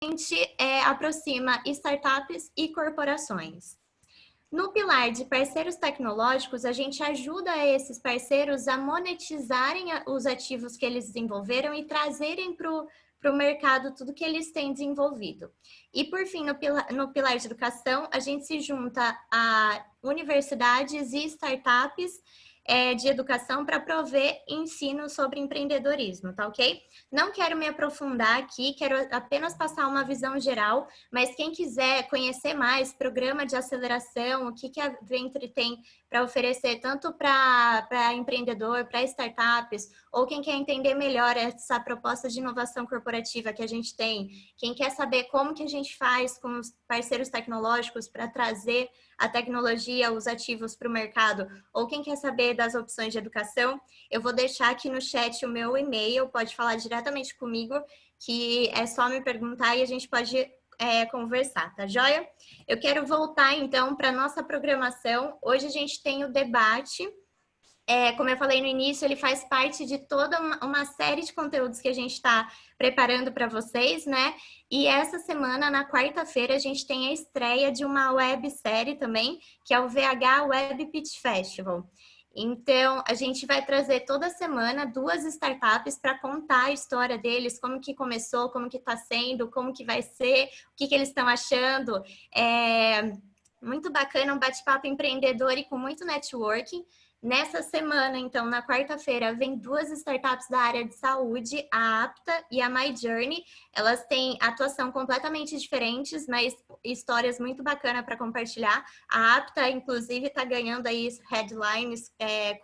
gente aproxima startups e corporações. No pilar de parceiros tecnológicos, a gente ajuda esses parceiros a monetizarem os ativos que eles desenvolveram e trazerem para o mercado tudo que eles têm desenvolvido. E, por fim, no pilar de educação, a gente se junta a universidades e startups de educação para prover ensino sobre empreendedorismo, tá ok? Não quero me aprofundar aqui, quero apenas passar uma visão geral, mas quem quiser conhecer mais programa de aceleração, o que a Venture tem para oferecer tanto para empreendedor, para startups, ou quem quer entender melhor essa proposta de inovação corporativa que a gente tem, quem quer saber como que a gente faz com os parceiros tecnológicos para trazer a tecnologia, os ativos para o mercado, ou quem quer saber das opções de educação, eu vou deixar aqui no chat o meu e-mail, pode falar diretamente comigo, que é só me perguntar e a gente pode conversar, tá joia? Eu quero voltar, então, para a nossa programação. Hoje a gente tem o debate. Como eu falei no início, ele faz parte de toda uma série de conteúdos que a gente está preparando para vocês, né? E essa semana, na quarta-feira, a gente tem a estreia de uma websérie também, que é o VH Web Pitch Festival. Então, a gente vai trazer toda semana 2 startups para contar a história deles, como que começou, como que está sendo, como que vai ser, o que eles estão achando. Muito bacana, um bate-papo empreendedor e com muito networking. Nessa semana, então, na quarta-feira, vem 2 startups da área de saúde, a Apta e a My Journey. Elas têm atuação completamente diferentes, mas histórias muito bacanas para compartilhar. A Apta, inclusive, está ganhando aí headlines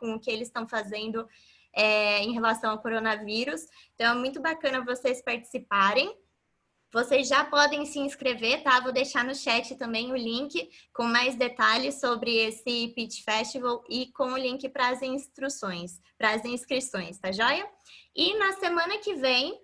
com o que eles estão fazendo em relação ao coronavírus. Então, é muito bacana vocês participarem. Vocês já podem se inscrever, tá? Vou deixar no chat também o link com mais detalhes sobre esse Pitch Festival e com o link para as instruções, para as inscrições, tá joia? E na semana que vem,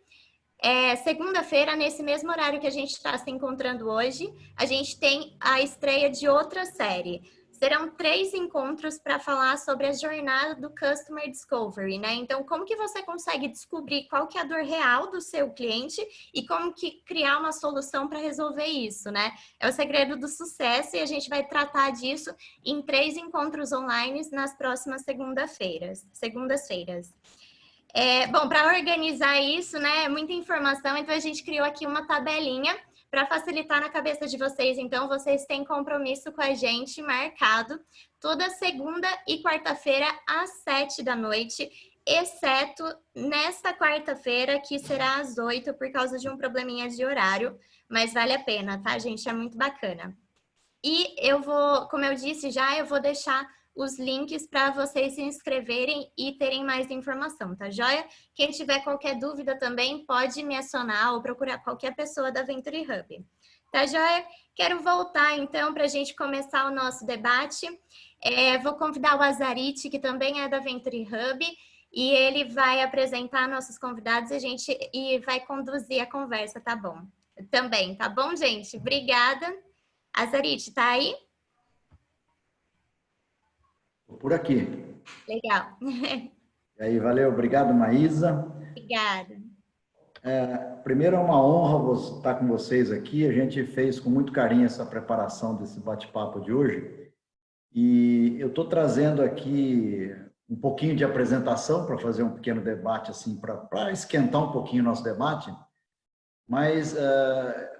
segunda-feira, nesse mesmo horário que a gente está se encontrando hoje, a gente tem a estreia de outra série. Serão 3 encontros para falar sobre a jornada do Customer Discovery, né? Então, como que você consegue descobrir qual que é a dor real do seu cliente e como que criar uma solução para resolver isso, né? É o segredo do sucesso e a gente vai tratar disso em 3 encontros online nas próximas segundas-feiras. Bom, para organizar isso, né, é muita informação, então a gente criou aqui uma tabelinha para facilitar na cabeça de vocês. Então, vocês têm compromisso com a gente marcado toda segunda e quarta-feira às 7 da noite, exceto nesta quarta-feira, que será às 8, por causa de um probleminha de horário, mas vale a pena, tá, gente? É muito bacana. E eu vou, como eu disse já, eu vou deixar os links para vocês se inscreverem e terem mais informação, tá joia? Quem tiver qualquer dúvida também pode me acionar ou procurar qualquer pessoa da Venture Hub. Tá joia? Quero voltar então para a gente começar o nosso debate. Vou convidar o Azarite, que também é da Venture Hub, e ele vai apresentar nossos convidados e vai conduzir a conversa, tá bom? Também, tá bom, gente? Obrigada. Azarite, tá aí? Por aqui. Legal. E aí, valeu. Obrigado, Maísa. Obrigada. Primeiro, é uma honra estar com vocês aqui. A gente fez com muito carinho essa preparação desse bate-papo de hoje. E eu estou trazendo aqui um pouquinho de apresentação para fazer um pequeno debate, assim, para esquentar um pouquinho o nosso debate. Mas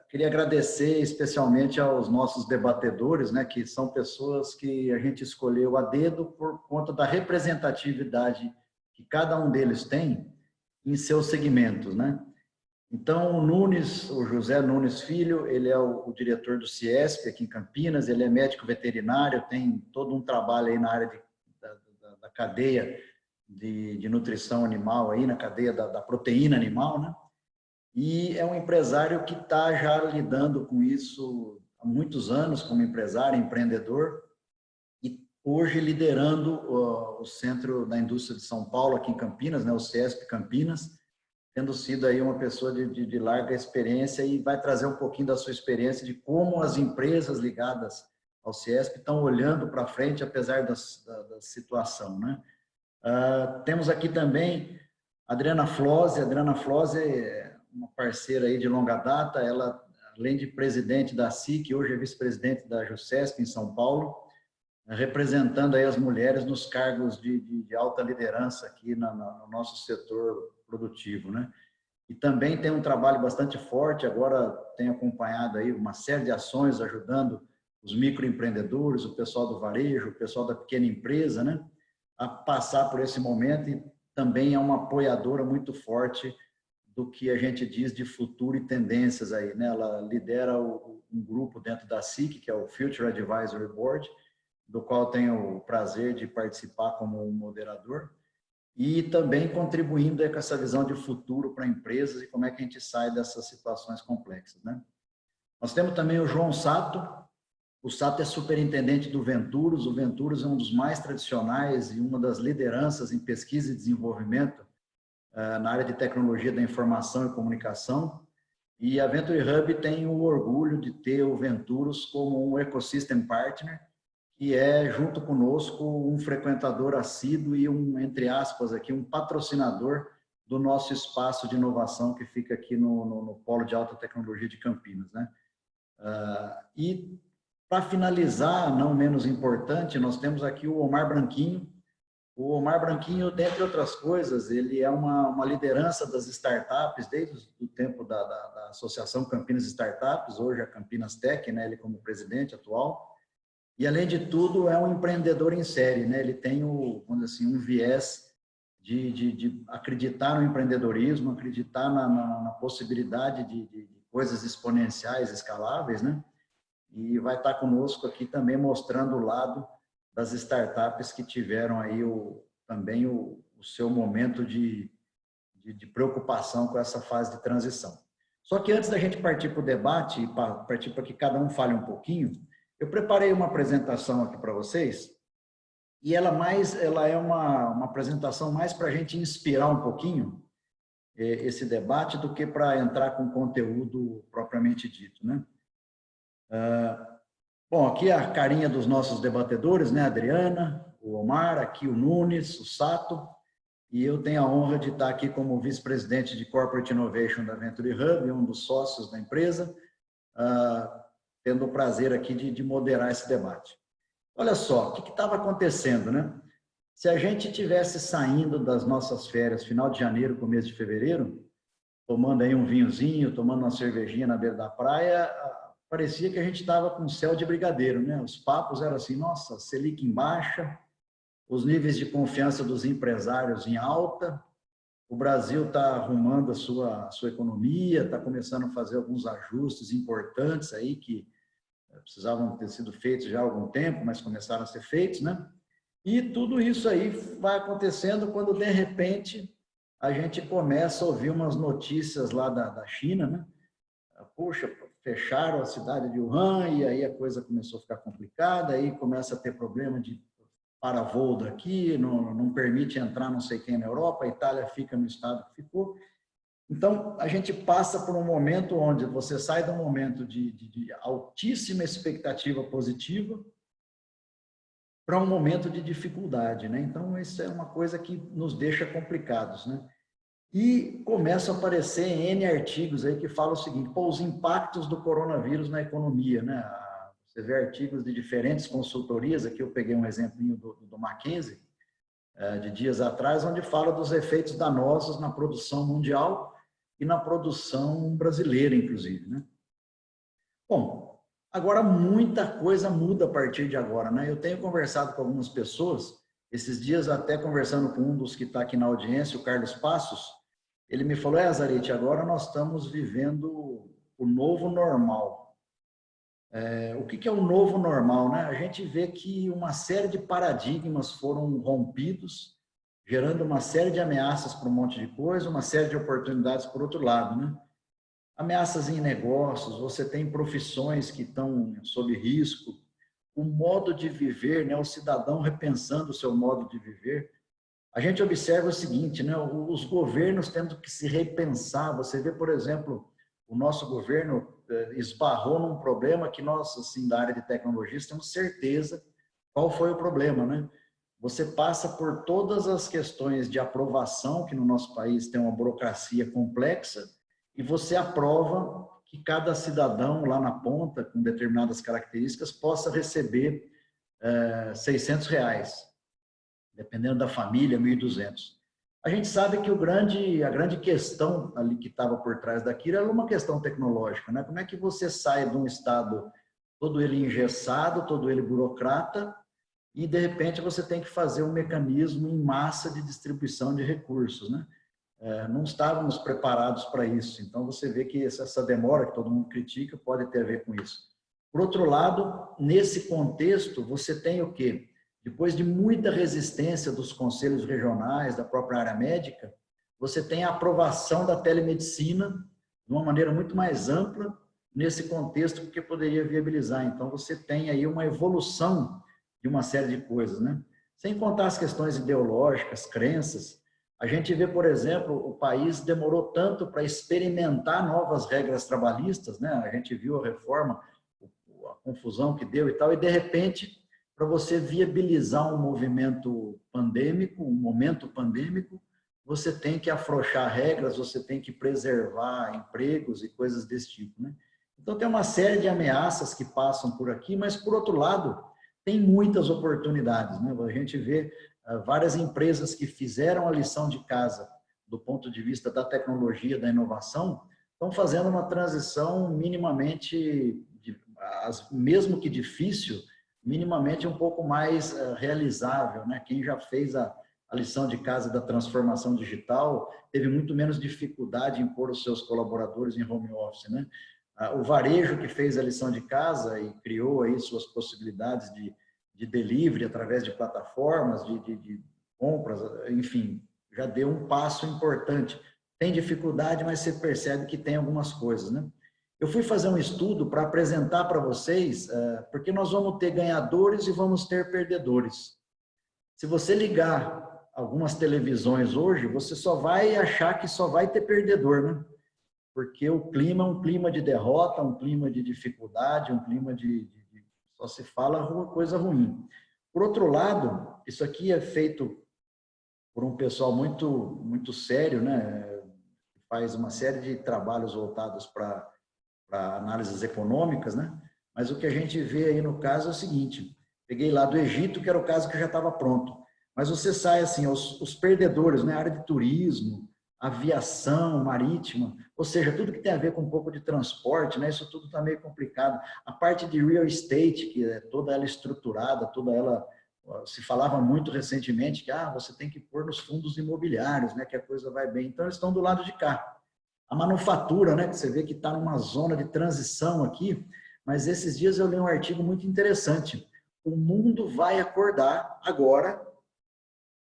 queria agradecer especialmente aos nossos debatedores, né, que são pessoas que a gente escolheu a dedo por conta da representatividade que cada um deles tem em seus segmentos, né? Então, o José Nunes Filho, ele é o diretor do CIESP aqui em Campinas, ele é médico veterinário, tem todo um trabalho aí na área da cadeia de nutrição animal, aí, na cadeia da proteína animal, né? E é um empresário que está já lidando com isso há muitos anos, como empresário, empreendedor, e hoje liderando o Centro da Indústria de São Paulo, aqui em Campinas, né, o CIESP Campinas, tendo sido aí uma pessoa de larga experiência, e vai trazer um pouquinho da sua experiência de como as empresas ligadas ao CIESP estão olhando para frente, apesar da situação, né? Temos aqui também a Adriana Flose uma parceira aí de longa data, ela, além de presidente da SIC, hoje é vice-presidente da JUSESP em São Paulo, representando aí as mulheres nos cargos de alta liderança aqui no nosso setor produtivo, né? E também tem um trabalho bastante forte, agora tem acompanhado aí uma série de ações ajudando os microempreendedores, o pessoal do varejo, o pessoal da pequena empresa, né, a passar por esse momento, e também é uma apoiadora muito forte do que a gente diz de futuro e tendências aí, né? Ela lidera um grupo dentro da SIC, que é o Future Advisory Board, do qual tenho o prazer de participar como um moderador, e também contribuindo com essa visão de futuro para empresas e como é que a gente sai dessas situações complexas, né? Nós temos também o João Sato. O Sato é superintendente do Venturos. O Venturos é um dos mais tradicionais e uma das lideranças em pesquisa e desenvolvimento na área de tecnologia da informação e comunicação. E a Venture Hub tem o orgulho de ter o Venturos como um ecosystem partner, que é, junto conosco, um frequentador assíduo e entre aspas, aqui, um patrocinador do nosso espaço de inovação que fica aqui no Polo de Alta Tecnologia de Campinas, né? E, para finalizar, não menos importante, nós temos aqui o Omar Branquinho. O Omar Branquinho, dentre outras coisas, ele é uma liderança das startups desde o tempo da Associação Campinas Startups, hoje a Campinas Tech, né? Ele como presidente atual. E, além de tudo, é um empreendedor em série, né? Ele tem, vamos dizer assim, um viés de acreditar no empreendedorismo, acreditar na possibilidade de coisas exponenciais, escaláveis, né? E vai estar conosco aqui também mostrando o lado das startups que tiveram aí também o seu momento de preocupação com essa fase de transição. Só que antes da gente partir para o debate e partir para que cada um fale um pouquinho, eu preparei uma apresentação aqui para vocês, e ela é uma apresentação mais para a gente inspirar um pouquinho esse debate do que para entrar com conteúdo propriamente dito, né? Bom, aqui a carinha dos nossos debatedores, né? A Adriana, o Omar, aqui o Nunes, o Sato, e eu tenho a honra de estar aqui como vice-presidente de Corporate Innovation da Venture Hub, um dos sócios da empresa, tendo o prazer aqui de moderar esse debate. Olha só, o que estava acontecendo, né? Se a gente tivesse saindo das nossas férias, final de janeiro, começo de fevereiro, tomando aí um vinhozinho, tomando uma cervejinha na beira da praia, parecia que a gente estava com céu de brigadeiro, né? Os papos eram assim, nossa, Selic em baixa, os níveis de confiança dos empresários em alta, o Brasil está arrumando a sua economia, está começando a fazer alguns ajustes importantes aí que precisavam ter sido feitos já há algum tempo, mas começaram a ser feitos, né? E tudo isso aí vai acontecendo quando, de repente, a gente começa a ouvir umas notícias lá da China, né? Poxa, fecharam a cidade de Wuhan e aí a coisa começou a ficar complicada, aí começa a ter problema de para-voo daqui, não permite entrar não sei quem na Europa, a Itália fica no estado que ficou. Então, a gente passa por um momento onde você sai de um momento de altíssima expectativa positiva para um momento de dificuldade, né? Então, isso é uma coisa que nos deixa complicados, né? E começam a aparecer N artigos aí que falam o seguinte, pô, os impactos do coronavírus na economia, né? Você vê artigos de diferentes consultorias, aqui eu peguei um exemplinho do McKinsey, de dias atrás, onde fala dos efeitos danosos na produção mundial e na produção brasileira, inclusive, né? Bom, agora muita coisa muda a partir de agora, né? Eu tenho conversado com algumas pessoas, esses dias até conversando com um dos que está aqui na audiência, o Carlos Passos, ele me falou, Zarete, agora nós estamos vivendo o novo normal. O que é o novo normal, né? A gente vê que uma série de paradigmas foram rompidos, gerando uma série de ameaças para um monte de coisa, uma série de oportunidades por outro lado, né? Ameaças em negócios, você tem profissões que estão sob risco, o modo de viver, né? O cidadão repensando o seu modo de viver. A gente observa o seguinte, né? Os governos tendo que se repensar. Você vê, por exemplo, o nosso governo esbarrou num problema que nós, assim, da área de tecnologia, temos certeza qual foi o problema, né? Você passa por todas as questões de aprovação, que no nosso país tem uma burocracia complexa, e você aprova que cada cidadão lá na ponta, com determinadas características, possa receber R$ 600, dependendo da família, 1.200. A gente sabe que a grande questão ali que estava por trás daquilo era uma questão tecnológica, né? Como é que você sai de um estado todo ele engessado, todo ele burocrata, e de repente você tem que fazer um mecanismo em massa de distribuição de recursos, né? Não estávamos preparados para isso. Então você vê que essa demora que todo mundo critica pode ter a ver com isso. Por outro lado, nesse contexto, você tem o quê? Depois de muita resistência dos conselhos regionais, da própria área médica, você tem a aprovação da telemedicina de uma maneira muito mais ampla nesse contexto, porque poderia viabilizar. Então, você tem aí uma evolução de uma série de coisas, né? Sem contar as questões ideológicas, crenças. A gente vê, por exemplo, o país demorou tanto para experimentar novas regras trabalhistas, né? A gente viu a reforma, a confusão que deu e tal, e de repente, para você viabilizar um movimento pandêmico, um momento pandêmico, você tem que afrouxar regras, você tem que preservar empregos e coisas desse tipo, né? Então, tem uma série de ameaças que passam por aqui, mas, por outro lado, tem muitas oportunidades, né? A gente vê várias empresas que fizeram a lição de casa do ponto de vista da tecnologia, da inovação, estão fazendo uma transição minimamente, mesmo que difícil, minimamente um pouco mais realizável, né? Quem já fez a lição de casa da transformação digital teve muito menos dificuldade em pôr os seus colaboradores em home office, né? O varejo que fez a lição de casa e criou aí suas possibilidades de delivery através de plataformas, de compras, enfim, já deu um passo importante. Tem dificuldade, mas você percebe que tem algumas coisas, né? Eu fui fazer um estudo para apresentar para vocês, porque nós vamos ter ganhadores e vamos ter perdedores. Se você ligar algumas televisões hoje, você só vai achar que só vai ter perdedor, né? Porque o clima é um clima de derrota, um clima de dificuldade, um clima só se fala coisa ruim. Por outro lado, isso aqui é feito por um pessoal muito sério, né? Faz uma série de trabalhos voltados para análises econômicas, né? Mas o que a gente vê aí no caso é o seguinte: peguei lá do Egito, que era o caso que já estava pronto, mas você sai assim, os perdedores, né? A área de turismo, aviação marítima, ou seja, tudo que tem a ver com um pouco de transporte, né? Isso tudo está meio complicado. A parte de real estate, que é toda ela estruturada, toda ela, se falava muito recentemente que você tem que pôr nos fundos imobiliários, né? Que a coisa vai bem. Então eles estão do lado de cá. A manufatura, né? Que você vê que está numa zona de transição aqui, mas esses dias eu li um artigo muito interessante. O mundo vai acordar agora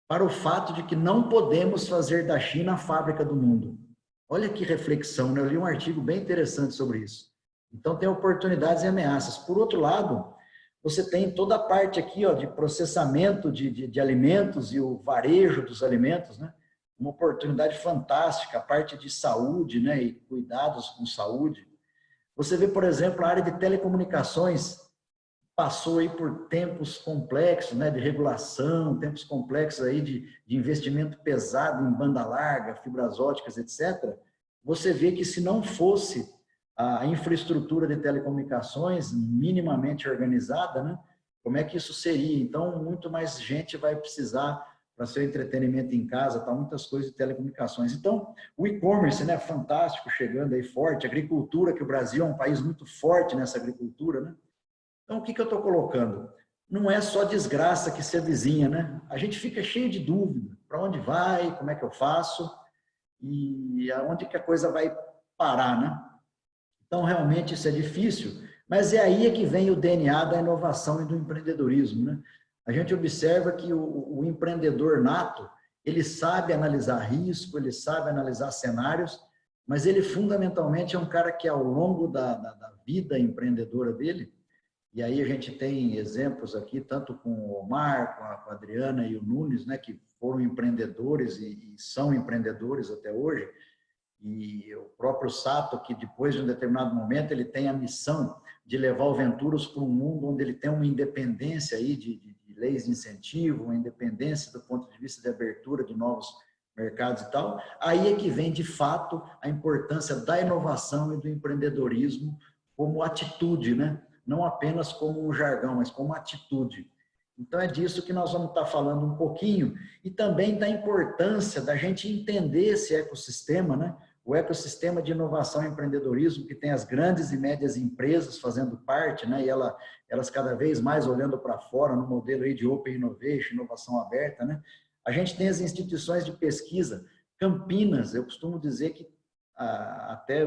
para o fato de que não podemos fazer da China a fábrica do mundo. Olha que reflexão, né? Eu li um artigo bem interessante sobre isso. Então, tem oportunidades e ameaças. Por outro lado, você tem toda a parte aqui de processamento de alimentos e o varejo dos alimentos, né? Uma oportunidade fantástica, a parte de saúde, né? E cuidados com saúde. Você vê, por exemplo, a área de telecomunicações, passou aí por tempos complexos, né, de regulação, tempos complexos aí de investimento pesado em banda larga, fibras óticas, etc. Você vê que se não fosse a infraestrutura de telecomunicações minimamente organizada, né, como é que isso seria? Então, muito mais gente vai precisar para seu entretenimento em casa, tá, muitas coisas de telecomunicações. Então, o e-commerce, né, fantástico, chegando aí forte, agricultura, que o Brasil é um país muito forte nessa agricultura, né? Então, o que eu estou colocando? Não é só desgraça que se avizinha, né? A gente fica cheio de dúvida. Para onde vai? Como é que eu faço? E aonde que a coisa vai parar, né? Então, realmente, isso é difícil, mas é aí que vem o DNA da inovação e do empreendedorismo, né? A gente observa que o empreendedor nato, ele sabe analisar risco, ele sabe analisar cenários, mas ele fundamentalmente é um cara que ao longo da vida empreendedora dele, e aí a gente tem exemplos aqui, tanto com o Omar, com a Adriana e o Nunes, né, que foram empreendedores e são empreendedores até hoje, e o próprio Sato, que depois de um determinado momento ele tem a missão de levar o Venturos para um mundo onde ele tem uma independência aí de leis de incentivo, uma independência do ponto de vista de abertura de novos mercados e tal, aí é que vem, de fato, a importância da inovação e do empreendedorismo como atitude, né? Não apenas como um jargão, mas como atitude. Então, é disso que nós vamos estar falando um pouquinho, e também da importância da gente entender esse ecossistema, né? O ecossistema de inovação e empreendedorismo, que tem as grandes e médias empresas fazendo parte, né? E elas cada vez mais olhando para fora, no modelo aí de Open Innovation, inovação aberta, né? A gente tem as instituições de pesquisa. Campinas, eu costumo dizer que, até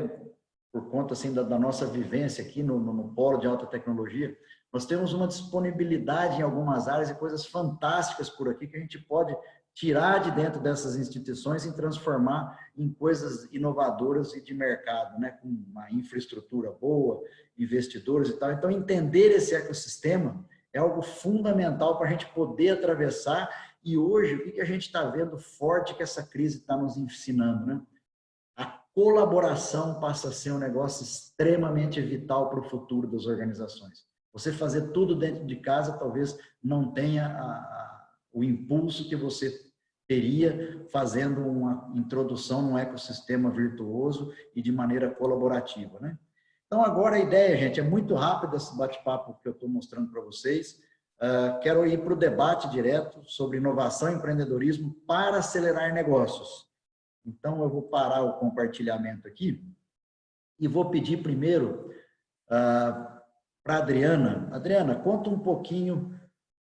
por conta assim, da nossa vivência aqui no polo de alta tecnologia, nós temos uma disponibilidade em algumas áreas e coisas fantásticas por aqui que a gente pode tirar de dentro dessas instituições e transformar em coisas inovadoras e de mercado, né? Com uma infraestrutura boa, investidores e tal. Então, entender esse ecossistema é algo fundamental para a gente poder atravessar. E hoje, o que a gente está vendo forte que essa crise está nos ensinando, né? A colaboração passa a ser um negócio extremamente vital para o futuro das organizações. Você fazer tudo dentro de casa talvez não tenha o impulso que você teria fazendo uma introdução num ecossistema virtuoso e de maneira colaborativa, né? Então, agora a ideia, gente, é muito rápida esse bate-papo que eu estou mostrando para vocês. Quero ir para o debate direto sobre inovação e empreendedorismo para acelerar negócios. Então, eu vou parar o compartilhamento aqui e vou pedir primeiro para a Adriana. Adriana, conta um pouquinho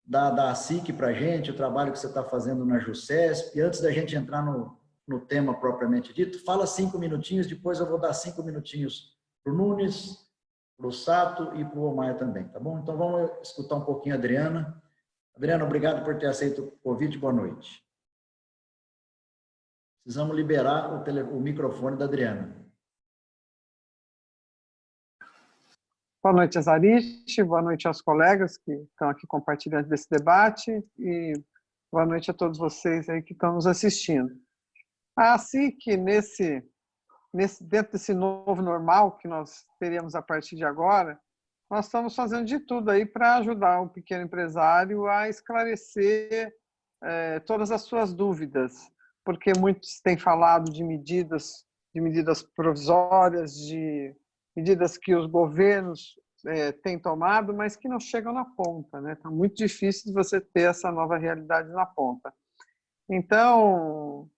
da SIC para a gente, o trabalho que você está fazendo na JUCESP. Antes da gente entrar no tema propriamente dito, fala 5 minutinhos, depois eu vou dar 5 minutinhos para o Nunes, para o Sato e para o Omar também, tá bom? Então, vamos escutar um pouquinho a Adriana. Adriana, obrigado por ter aceito o convite. Boa noite. Precisamos liberar o microfone da Adriana. Boa noite, Azarite. Boa noite aos colegas que estão aqui compartilhando desse debate e boa noite a todos vocês aí que estão nos assistindo. A SIC, dentro desse novo normal que nós teremos a partir de agora, nós estamos fazendo de tudo aí para ajudar o pequeno empresário a esclarecer todas as suas dúvidas, porque muitos têm falado de medidas provisórias, de medidas que os governos têm tomado, mas que não chegam na ponta, né? Está muito difícil de você ter essa nova realidade na ponta. Então,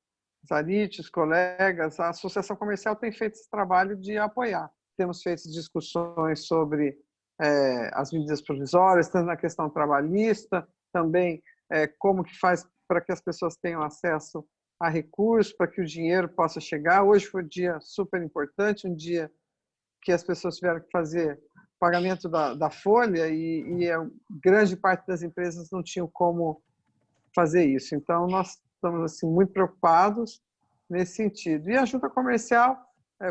Zarite, os colegas, a Associação Comercial tem feito esse trabalho de apoiar. Temos feito discussões sobre as medidas provisórias, tanto na questão trabalhista, também como que faz para que as pessoas tenham acesso a recursos, para que o dinheiro possa chegar. Hoje foi um dia super importante, um dia que as pessoas tiveram que fazer pagamento da folha e grande parte das empresas não tinham como fazer isso. Então, nós estamos assim, muito preocupados nesse sentido. E a junta comercial,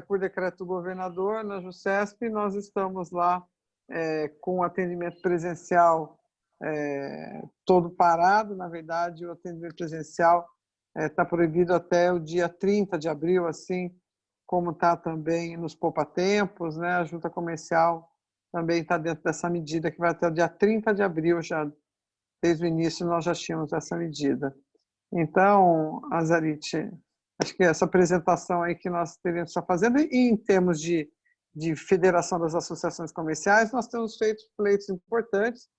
por decreto do governador, na JUCESP, nós estamos lá com o atendimento presencial todo parado. Na verdade, o atendimento presencial está proibido até o dia 30 de abril, assim como está também nos poupa-tempos, né? A junta comercial também está dentro dessa medida que vai até o dia 30 de abril, já desde o início nós já tínhamos essa medida. Então, Azarite, acho que essa apresentação aí que nós teríamos que estar fazendo, e em termos de federação das associações comerciais, nós temos feito pleitos importantes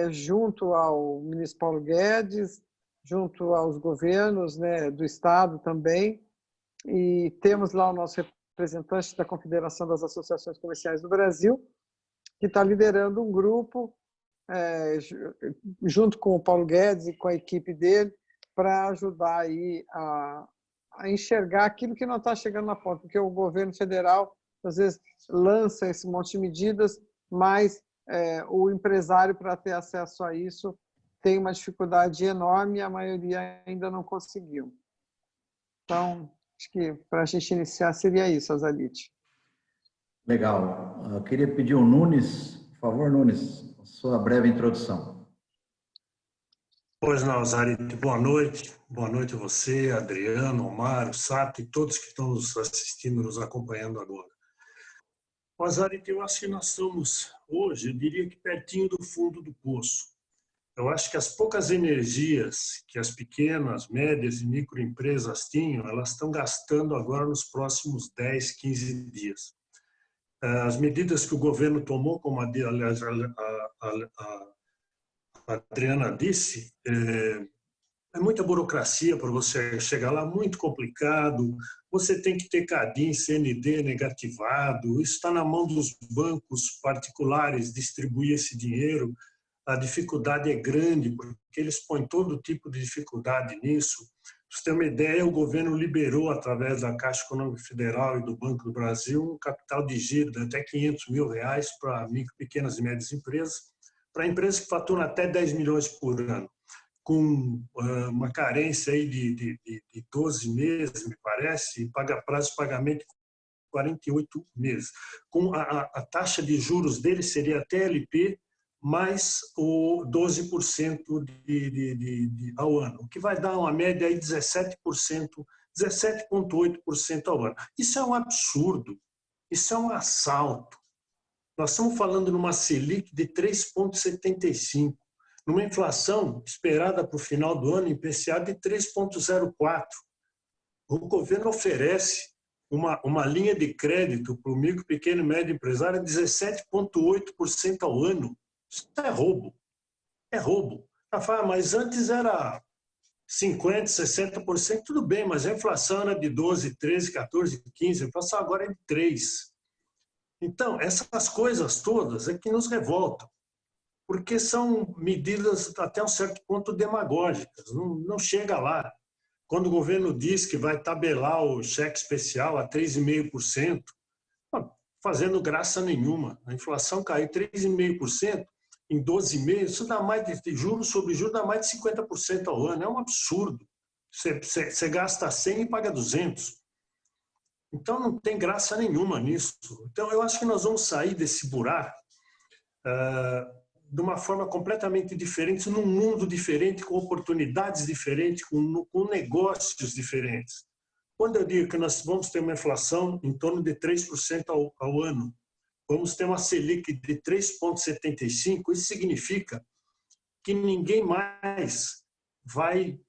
junto ao ministro Paulo Guedes, junto aos governos, né, do Estado também, e temos lá o nosso representante da Confederação das Associações Comerciais do Brasil, que está liderando um grupo, junto com o Paulo Guedes e com a equipe dele, para ajudar aí a enxergar aquilo que não está chegando na ponta, porque o governo federal, às vezes, lança esse monte de medidas, mas o empresário, para ter acesso a isso, tem uma dificuldade enorme e a maioria ainda não conseguiu. Então, acho que para a gente iniciar seria isso, Azarite. Legal. Eu queria pedir ao Nunes, por favor, Nunes, a sua breve introdução. Pois não, Zarite, boa noite a você, Adriano, Omar, o Sato e todos que estão nos assistindo, nos acompanhando agora. Mas, Zarite, eu acho que nós estamos hoje, eu diria que pertinho do fundo do poço. Eu acho que as poucas energias que as pequenas, médias e microempresas tinham, elas estão gastando agora nos próximos 10, 15 dias. As medidas que o governo tomou, como aliás, a Adriana disse, é muita burocracia para você chegar lá, muito complicado. Você tem que ter CADIM, CND negativado. Isso está na mão dos bancos particulares distribuir esse dinheiro. A dificuldade é grande, porque eles põem todo tipo de dificuldade nisso. Para você ter uma ideia, o governo liberou, através da Caixa Econômica Federal e do Banco do Brasil, um capital de giro de até R$500 mil para micro, pequenas e médias empresas, para empresas que faturam até 10 milhões por ano, com uma carência aí de 12 meses, me parece, e prazo de pagamento de 48 meses. Com a taxa de juros dele seria a TLP, mais o 12% ao ano, o que vai dar uma média aí de 17%, 17,8% ao ano. Isso é um absurdo, isso é um assalto. Nós estamos falando numa Selic de 3,75%, numa inflação esperada para o final do ano, IPCA, de 3,04%. O governo oferece uma linha de crédito para o micro, pequeno e médio empresário de 17,8% ao ano. Isso é roubo. É roubo. Mas antes era 50%, 60%, tudo bem, mas a inflação era de 12%, 13%, 14%, 15%, a inflação agora é de 3%. Então, essas coisas todas é que nos revoltam, porque são medidas até um certo ponto demagógicas, não chega lá. Quando o governo diz que vai tabelar o cheque especial a 3,5%, fazendo graça nenhuma. A inflação caiu 3,5%, em 12 meses, isso dá mais de juros sobre juros, dá mais de 50% ao ano. É um absurdo. Você gasta 100 e paga 200. Então, não tem graça nenhuma nisso. Então, eu acho que nós vamos sair desse buraco de uma forma completamente diferente, num mundo diferente, com oportunidades diferentes, com negócios diferentes. Quando eu digo que nós vamos ter uma inflação em torno de 3% ao ano, vamos ter uma Selic de 3,75%, isso significa que ninguém mais vai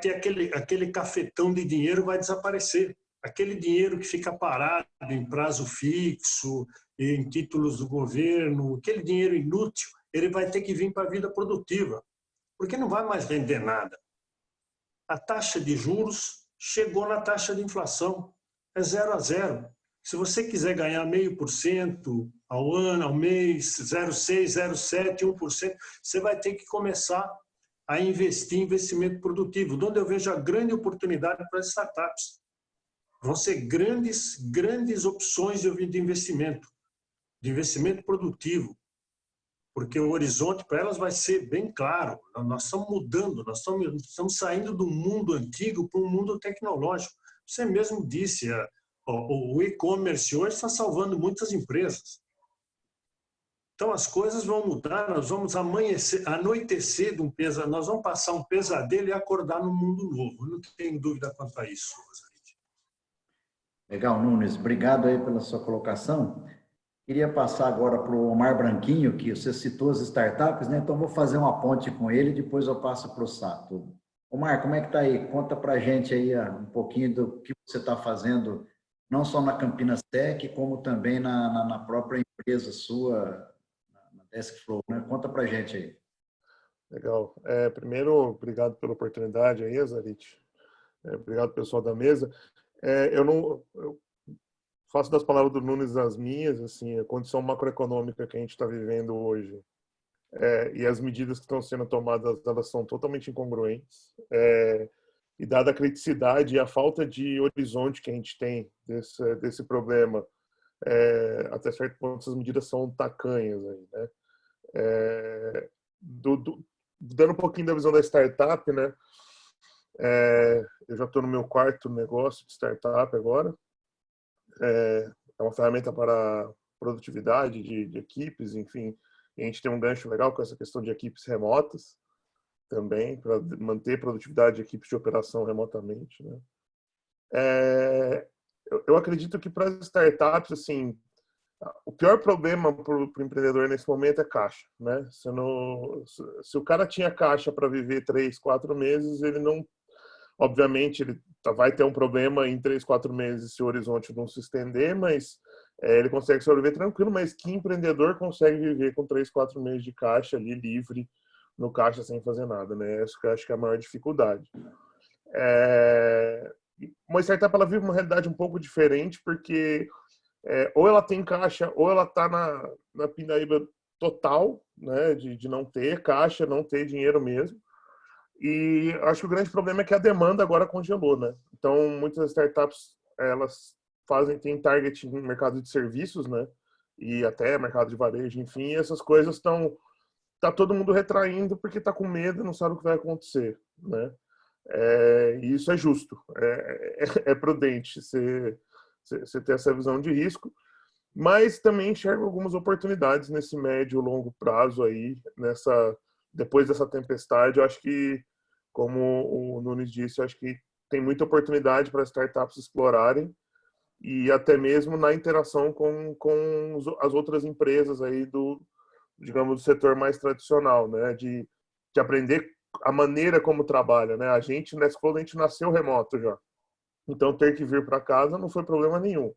ter aquele cafetão de dinheiro, vai desaparecer. Aquele dinheiro que fica parado em prazo fixo, em títulos do governo, aquele dinheiro inútil, ele vai ter que vir para a vida produtiva, porque não vai mais render nada. A taxa de juros chegou na taxa de inflação, é 0 a 0. Se você quiser ganhar 0,5% ao ano, ao mês, 0,6%, 0,7%, 1%, você vai ter que começar a investir em investimento produtivo, onde eu vejo a grande oportunidade para as startups. Vão ser grandes opções de investimento produtivo, porque o horizonte para elas vai ser bem claro. Nós estamos mudando, nós estamos saindo do mundo antigo para um mundo tecnológico. Você mesmo disse, o e-commerce hoje está salvando muitas empresas. Então, as coisas vão mudar, nós vamos anoitecer de um pesadelo, nós vamos passar um pesadelo e acordar num mundo novo. Eu não tenho dúvida quanto a isso, Rosarite. Legal, Nunes. Obrigado aí pela sua colocação. Queria passar agora para o Omar Branquinho, que você citou as startups, né? Então, vou fazer uma ponte com ele e depois eu passo para o Sato. Omar, como é que está aí? Conta para a gente aí um pouquinho do que você está fazendo, não só na Campinas Tech, como também na própria empresa sua, na Deskflow, né? Conta para a gente aí. Legal. Primeiro, obrigado pela oportunidade aí, Zarit. Obrigado, pessoal da mesa. Eu faço das palavras do Nunes as minhas, assim, a condição macroeconômica que a gente está vivendo hoje e as medidas que estão sendo tomadas, elas são totalmente incongruentes. E dada a criticidade e a falta de horizonte que a gente tem desse problema, até certo ponto essas medidas são tacanhas aí, né? Dando um pouquinho da visão da startup, né? Eu já estou no meu quarto negócio de startup agora. É uma ferramenta para produtividade de equipes, enfim. E a gente tem um gancho legal com essa questão de equipes remotas também, para manter produtividade de equipes de operação remotamente, né? Eu acredito que para as startups, assim, O pior problema para o empreendedor nesse momento é caixa, né? Se o cara tinha caixa para viver 3, 4 meses, ele não, obviamente, ele vai ter um problema em 3, 4 meses se o horizonte não se estender, mas ele consegue sobreviver tranquilo. Mas que empreendedor consegue viver com 3, 4 meses de caixa ali livre no caixa sem fazer nada, né? Isso que eu acho que é a maior dificuldade. Uma startup ela vive uma realidade um pouco diferente, porque ou ela tem caixa, ou ela está na pindaíba total, né, de não ter caixa, não ter dinheiro mesmo. E acho que o grande problema é que a demanda agora congelou, né? Então, muitas startups, elas têm target no mercado de serviços, né? E até mercado de varejo, enfim, e essas coisas tá todo mundo retraindo porque tá com medo, não sabe o que vai acontecer, né? E isso é justo, é prudente você ter essa visão de risco, mas também enxergo algumas oportunidades nesse médio e longo prazo aí, depois dessa tempestade. Eu acho que, como o Nunes disse, eu acho que tem muita oportunidade para startups explorarem, e até mesmo na interação com as outras empresas aí digamos, do setor mais tradicional, né? De aprender a maneira como trabalha, né? A gente, nessa escola, a gente nasceu remoto já. Então, ter que vir para casa não foi problema nenhum.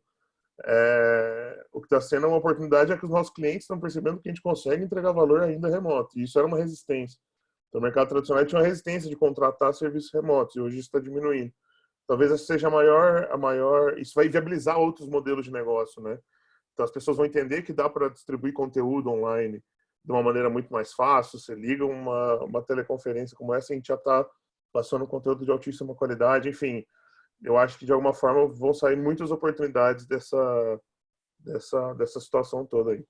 O que está sendo uma oportunidade é que os nossos clientes estão percebendo que a gente consegue entregar valor ainda remoto. E isso era uma resistência. Então, o mercado tradicional tinha uma resistência de contratar serviços remotos, e hoje isso está diminuindo. Talvez essa seja a maior... Isso vai viabilizar outros modelos de negócio, né? Então, as pessoas vão entender que dá para distribuir conteúdo online de uma maneira muito mais fácil. Você liga uma teleconferência como essa, a gente já está passando conteúdo de altíssima qualidade. Enfim, eu acho que, de alguma forma, vão sair muitas oportunidades dessa situação toda aí.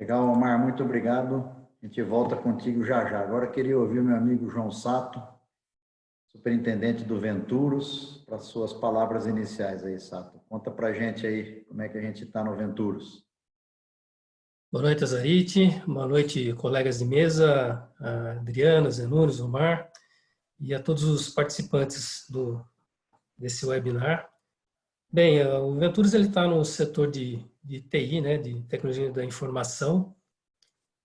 Legal, Omar, muito obrigado. A gente volta contigo já já. Agora eu queria ouvir o meu amigo João Sato, superintendente do Venturos, para suas palavras iniciais aí, Sato. Conta para a gente aí como é que a gente está no Venturos. Boa noite, Azarite. Boa noite, colegas de mesa, Adriana, Zenunes, Omar, e a todos os participantes desse webinar. Bem, o Venturos está no setor de TI, né, de tecnologia da informação,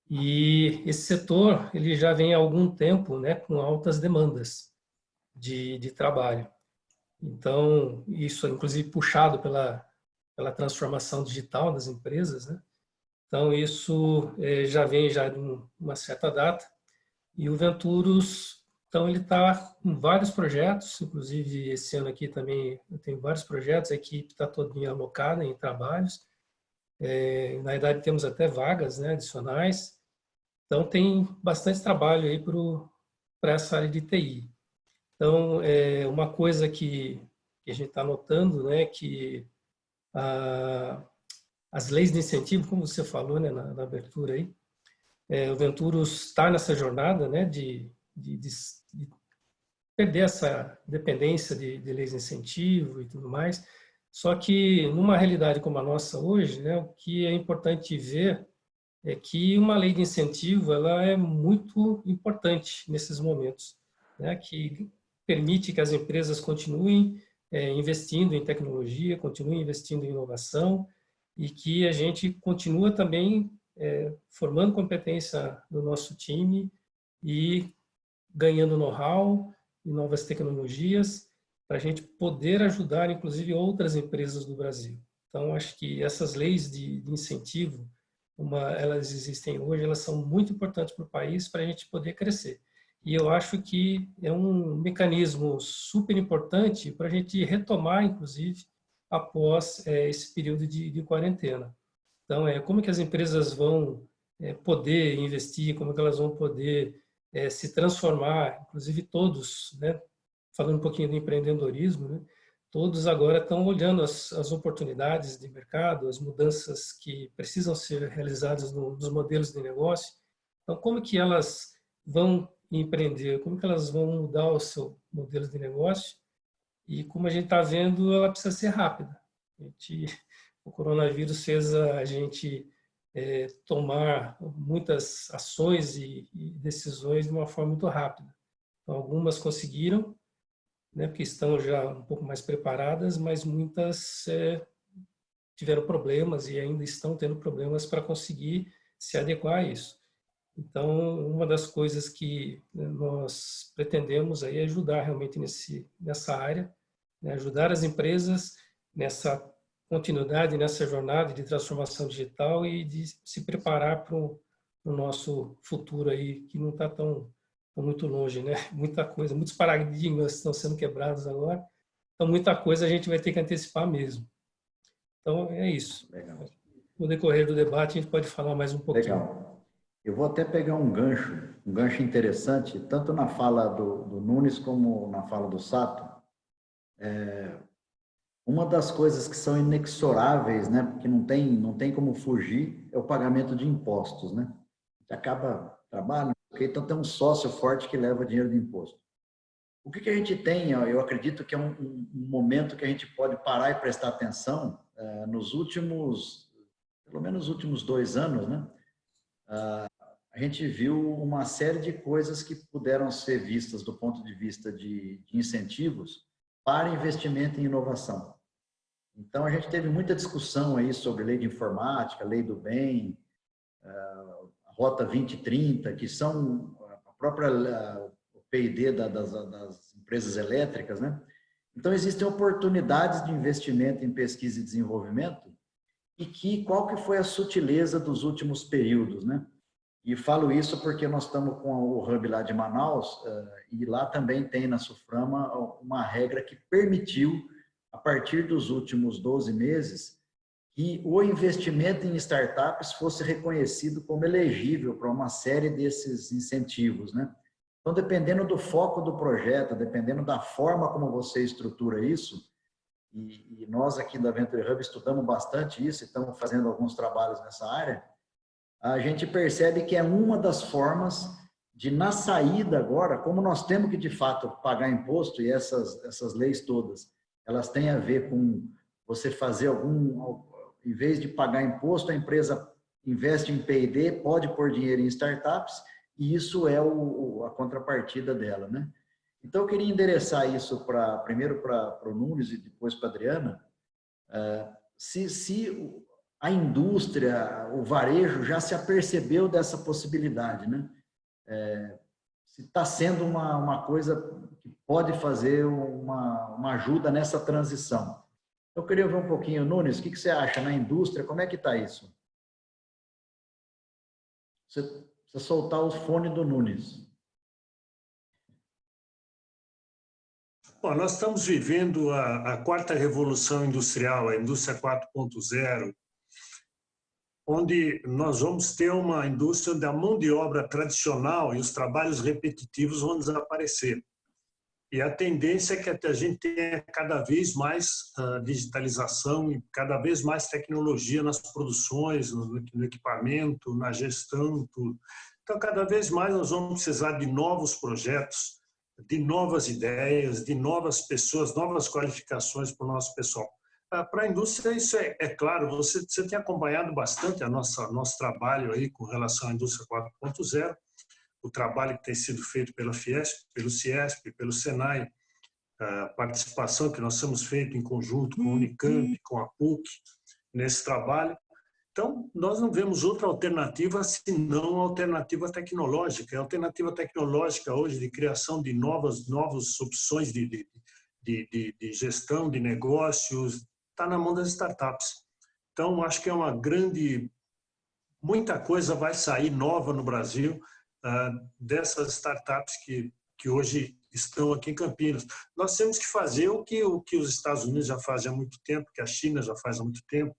e esse setor ele já vem há algum tempo, né, com altas demandas de trabalho. Então, isso é inclusive puxado pela transformação digital das empresas, né? Então, isso já vem de uma certa data. E o Venturos, então, ele está com vários projetos, inclusive esse ano aqui também eu tenho vários projetos, a equipe está toda alocada em trabalhos. Na verdade, temos até vagas, né, adicionais. Então, tem bastante trabalho aí para essa área de TI. Então, uma coisa que a gente está notando, né, que as leis de incentivo, como você falou, né, na abertura aí, o Venturos está nessa jornada, né, de perder essa dependência de leis de incentivo e tudo mais. Só que numa realidade como a nossa hoje, né, o que é importante ver é que uma lei de incentivo ela é muito importante nesses momentos, né, que permite que as empresas continuem investindo em tecnologia, continuem investindo em inovação, e que a gente continua também formando competência no nosso time e ganhando know-how e novas tecnologias para a gente poder ajudar, inclusive, outras empresas do Brasil. Então, acho que essas leis de incentivo, como elas existem hoje, elas são muito importantes para o país para a gente poder crescer. E eu acho que é um mecanismo super importante para a gente retomar, inclusive, após esse período de quarentena. Então, como que as empresas vão poder investir, como que elas vão poder se transformar, inclusive todos, né, falando um pouquinho do empreendedorismo, né, todos agora estão olhando as oportunidades de mercado, as mudanças que precisam ser realizadas nos modelos de negócio. Então, como que elas vão empreender, como que elas vão mudar o seu modelo de negócio? E como a gente está vendo, ela precisa ser rápida. O coronavírus fez a gente tomar muitas ações e decisões de uma forma muito rápida. Então, algumas conseguiram, né, porque estão já um pouco mais preparadas, mas muitas tiveram problemas e ainda estão tendo problemas para conseguir se adequar a isso. Então, uma das coisas que nós pretendemos aí é ajudar realmente nessa área, né? Ajudar as empresas nessa continuidade, nessa jornada de transformação digital e de se preparar para o nosso futuro aí, que não está tão muito longe, né? Muita coisa, muitos paradigmas estão sendo quebrados agora, então muita coisa a gente vai ter que antecipar mesmo. Então, é isso. Legal. No decorrer do debate, a gente pode falar mais um pouquinho. Legal. Eu vou até pegar um gancho interessante, tanto na fala do Nunes como na fala do Sato. Uma das coisas que são inexoráveis, né, porque não tem como fugir, é o pagamento de impostos, né? Você acaba trabalhando, então tem um sócio forte que leva dinheiro de imposto. O que a gente tem, eu acredito que é um momento que a gente pode parar e prestar atenção pelo menos nos últimos 2 anos, né? A gente viu uma série de coisas que puderam ser vistas do ponto de vista de incentivos para investimento em inovação. Então, a gente teve muita discussão aí sobre lei de informática, lei do bem, a Rota 2030, que são a própria P&D das empresas elétricas, né? Então, existem oportunidades de investimento em pesquisa e desenvolvimento e qual que foi a sutileza dos últimos períodos, né? E falo isso porque nós estamos com o Hub lá de Manaus e lá também tem na SUFRAMA uma regra que permitiu, a partir dos últimos 12 meses, que o investimento em startups fosse reconhecido como elegível para uma série desses incentivos, né? Então, dependendo do foco do projeto, dependendo da forma como você estrutura isso, e nós aqui da Venture Hub estudamos bastante isso e estamos fazendo alguns trabalhos nessa área, a gente percebe que é uma das formas de, na saída agora, como nós temos que, de fato, pagar imposto, e essas leis todas, elas têm a ver com você fazer em vez de pagar imposto, a empresa investe em P&D, pode pôr dinheiro em startups, e isso é a contrapartida dela, né? Então, eu queria endereçar isso primeiro para o Nunes e depois para a Adriana. Se a indústria, o varejo já se apercebeu dessa possibilidade, né? Se está sendo uma coisa que pode fazer uma ajuda nessa transição. Eu queria ver um pouquinho, Nunes, o que você acha na indústria, como é que está isso? Você soltar o fone do Nunes. Bom, nós estamos vivendo a quarta revolução industrial, a indústria 4.0, onde nós vamos ter uma indústria onde a mão de obra tradicional e os trabalhos repetitivos vão desaparecer. E a tendência é que a gente tenha cada vez mais digitalização e cada vez mais tecnologia nas produções, no equipamento, na gestão, tudo. Então, cada vez mais nós vamos precisar de novos projetos, de novas ideias, de novas pessoas, novas qualificações para o nosso pessoal. Para a indústria, isso é claro, você tem acompanhado bastante nosso trabalho aí com relação à indústria 4.0, o trabalho que tem sido feito pela Fiesp, pelo Ciesp, pelo Senai, a participação que nós temos feito em conjunto com a Unicamp, com a PUC, nesse trabalho. Então, nós não vemos outra alternativa senão a alternativa tecnológica. A alternativa tecnológica hoje de criação de novas opções de gestão de negócios está na mão das startups. Então, acho que é muita coisa vai sair nova no Brasil dessas startups que hoje estão aqui em Campinas. Nós temos que fazer o que os Estados Unidos já fazem há muito tempo, que a China já faz há muito tempo,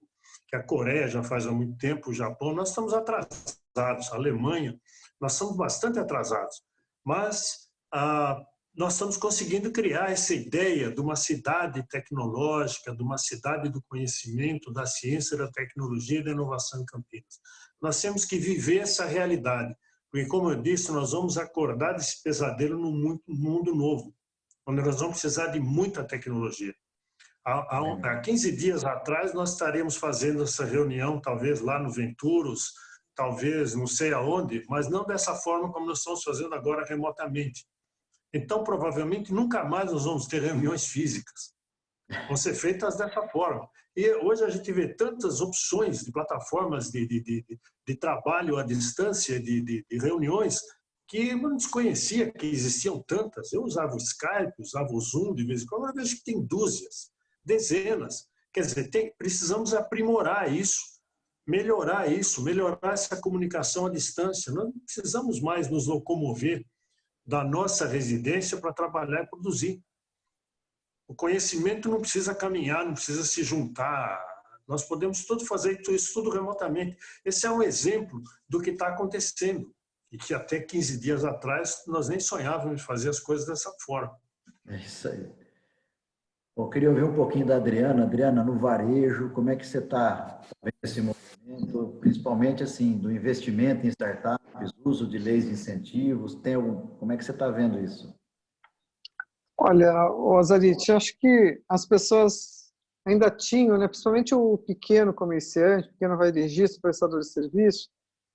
que a Coreia já faz há muito tempo, o Japão. Nós estamos atrasados, a Alemanha, nós estamos bastante atrasados, mas nós estamos conseguindo criar essa ideia de uma cidade tecnológica, de uma cidade do conhecimento, da ciência, da tecnologia e da inovação em Campinas. Nós temos que viver essa realidade, porque, como eu disse, nós vamos acordar desse pesadelo num mundo novo, onde nós vamos precisar de muita tecnologia. Há 15 dias atrás, nós estaríamos fazendo essa reunião, talvez lá no Venturos, talvez não sei aonde, mas não dessa forma como nós estamos fazendo agora remotamente. Então, provavelmente, nunca mais nós vamos ter reuniões físicas. Vão ser feitas dessa forma. E hoje a gente vê tantas opções de plataformas de trabalho à distância, de reuniões, que eu não desconhecia que existiam tantas. Eu usava o Skype, usava o Zoom de vez em quando, eu vejo que tem dúzias, dezenas. Quer dizer, precisamos aprimorar isso, melhorar essa comunicação à distância. Nós não precisamos mais nos locomover da nossa residência para trabalhar e produzir. O conhecimento não precisa caminhar, não precisa se juntar. Nós podemos fazer isso tudo remotamente. Esse é um exemplo do que está acontecendo. E que até 15 dias atrás nós nem sonhávamos em fazer as coisas dessa forma. É isso aí. Bom, eu queria ouvir um pouquinho da Adriana. Adriana, no varejo, como é que você está vendo esse movimento, principalmente assim, do investimento em startups, uso de leis de incentivos? Como é que você está vendo isso? Olha, Osarite, acho que as pessoas ainda tinham, né, principalmente o pequeno comerciante, o pequeno varejista, prestador de serviço,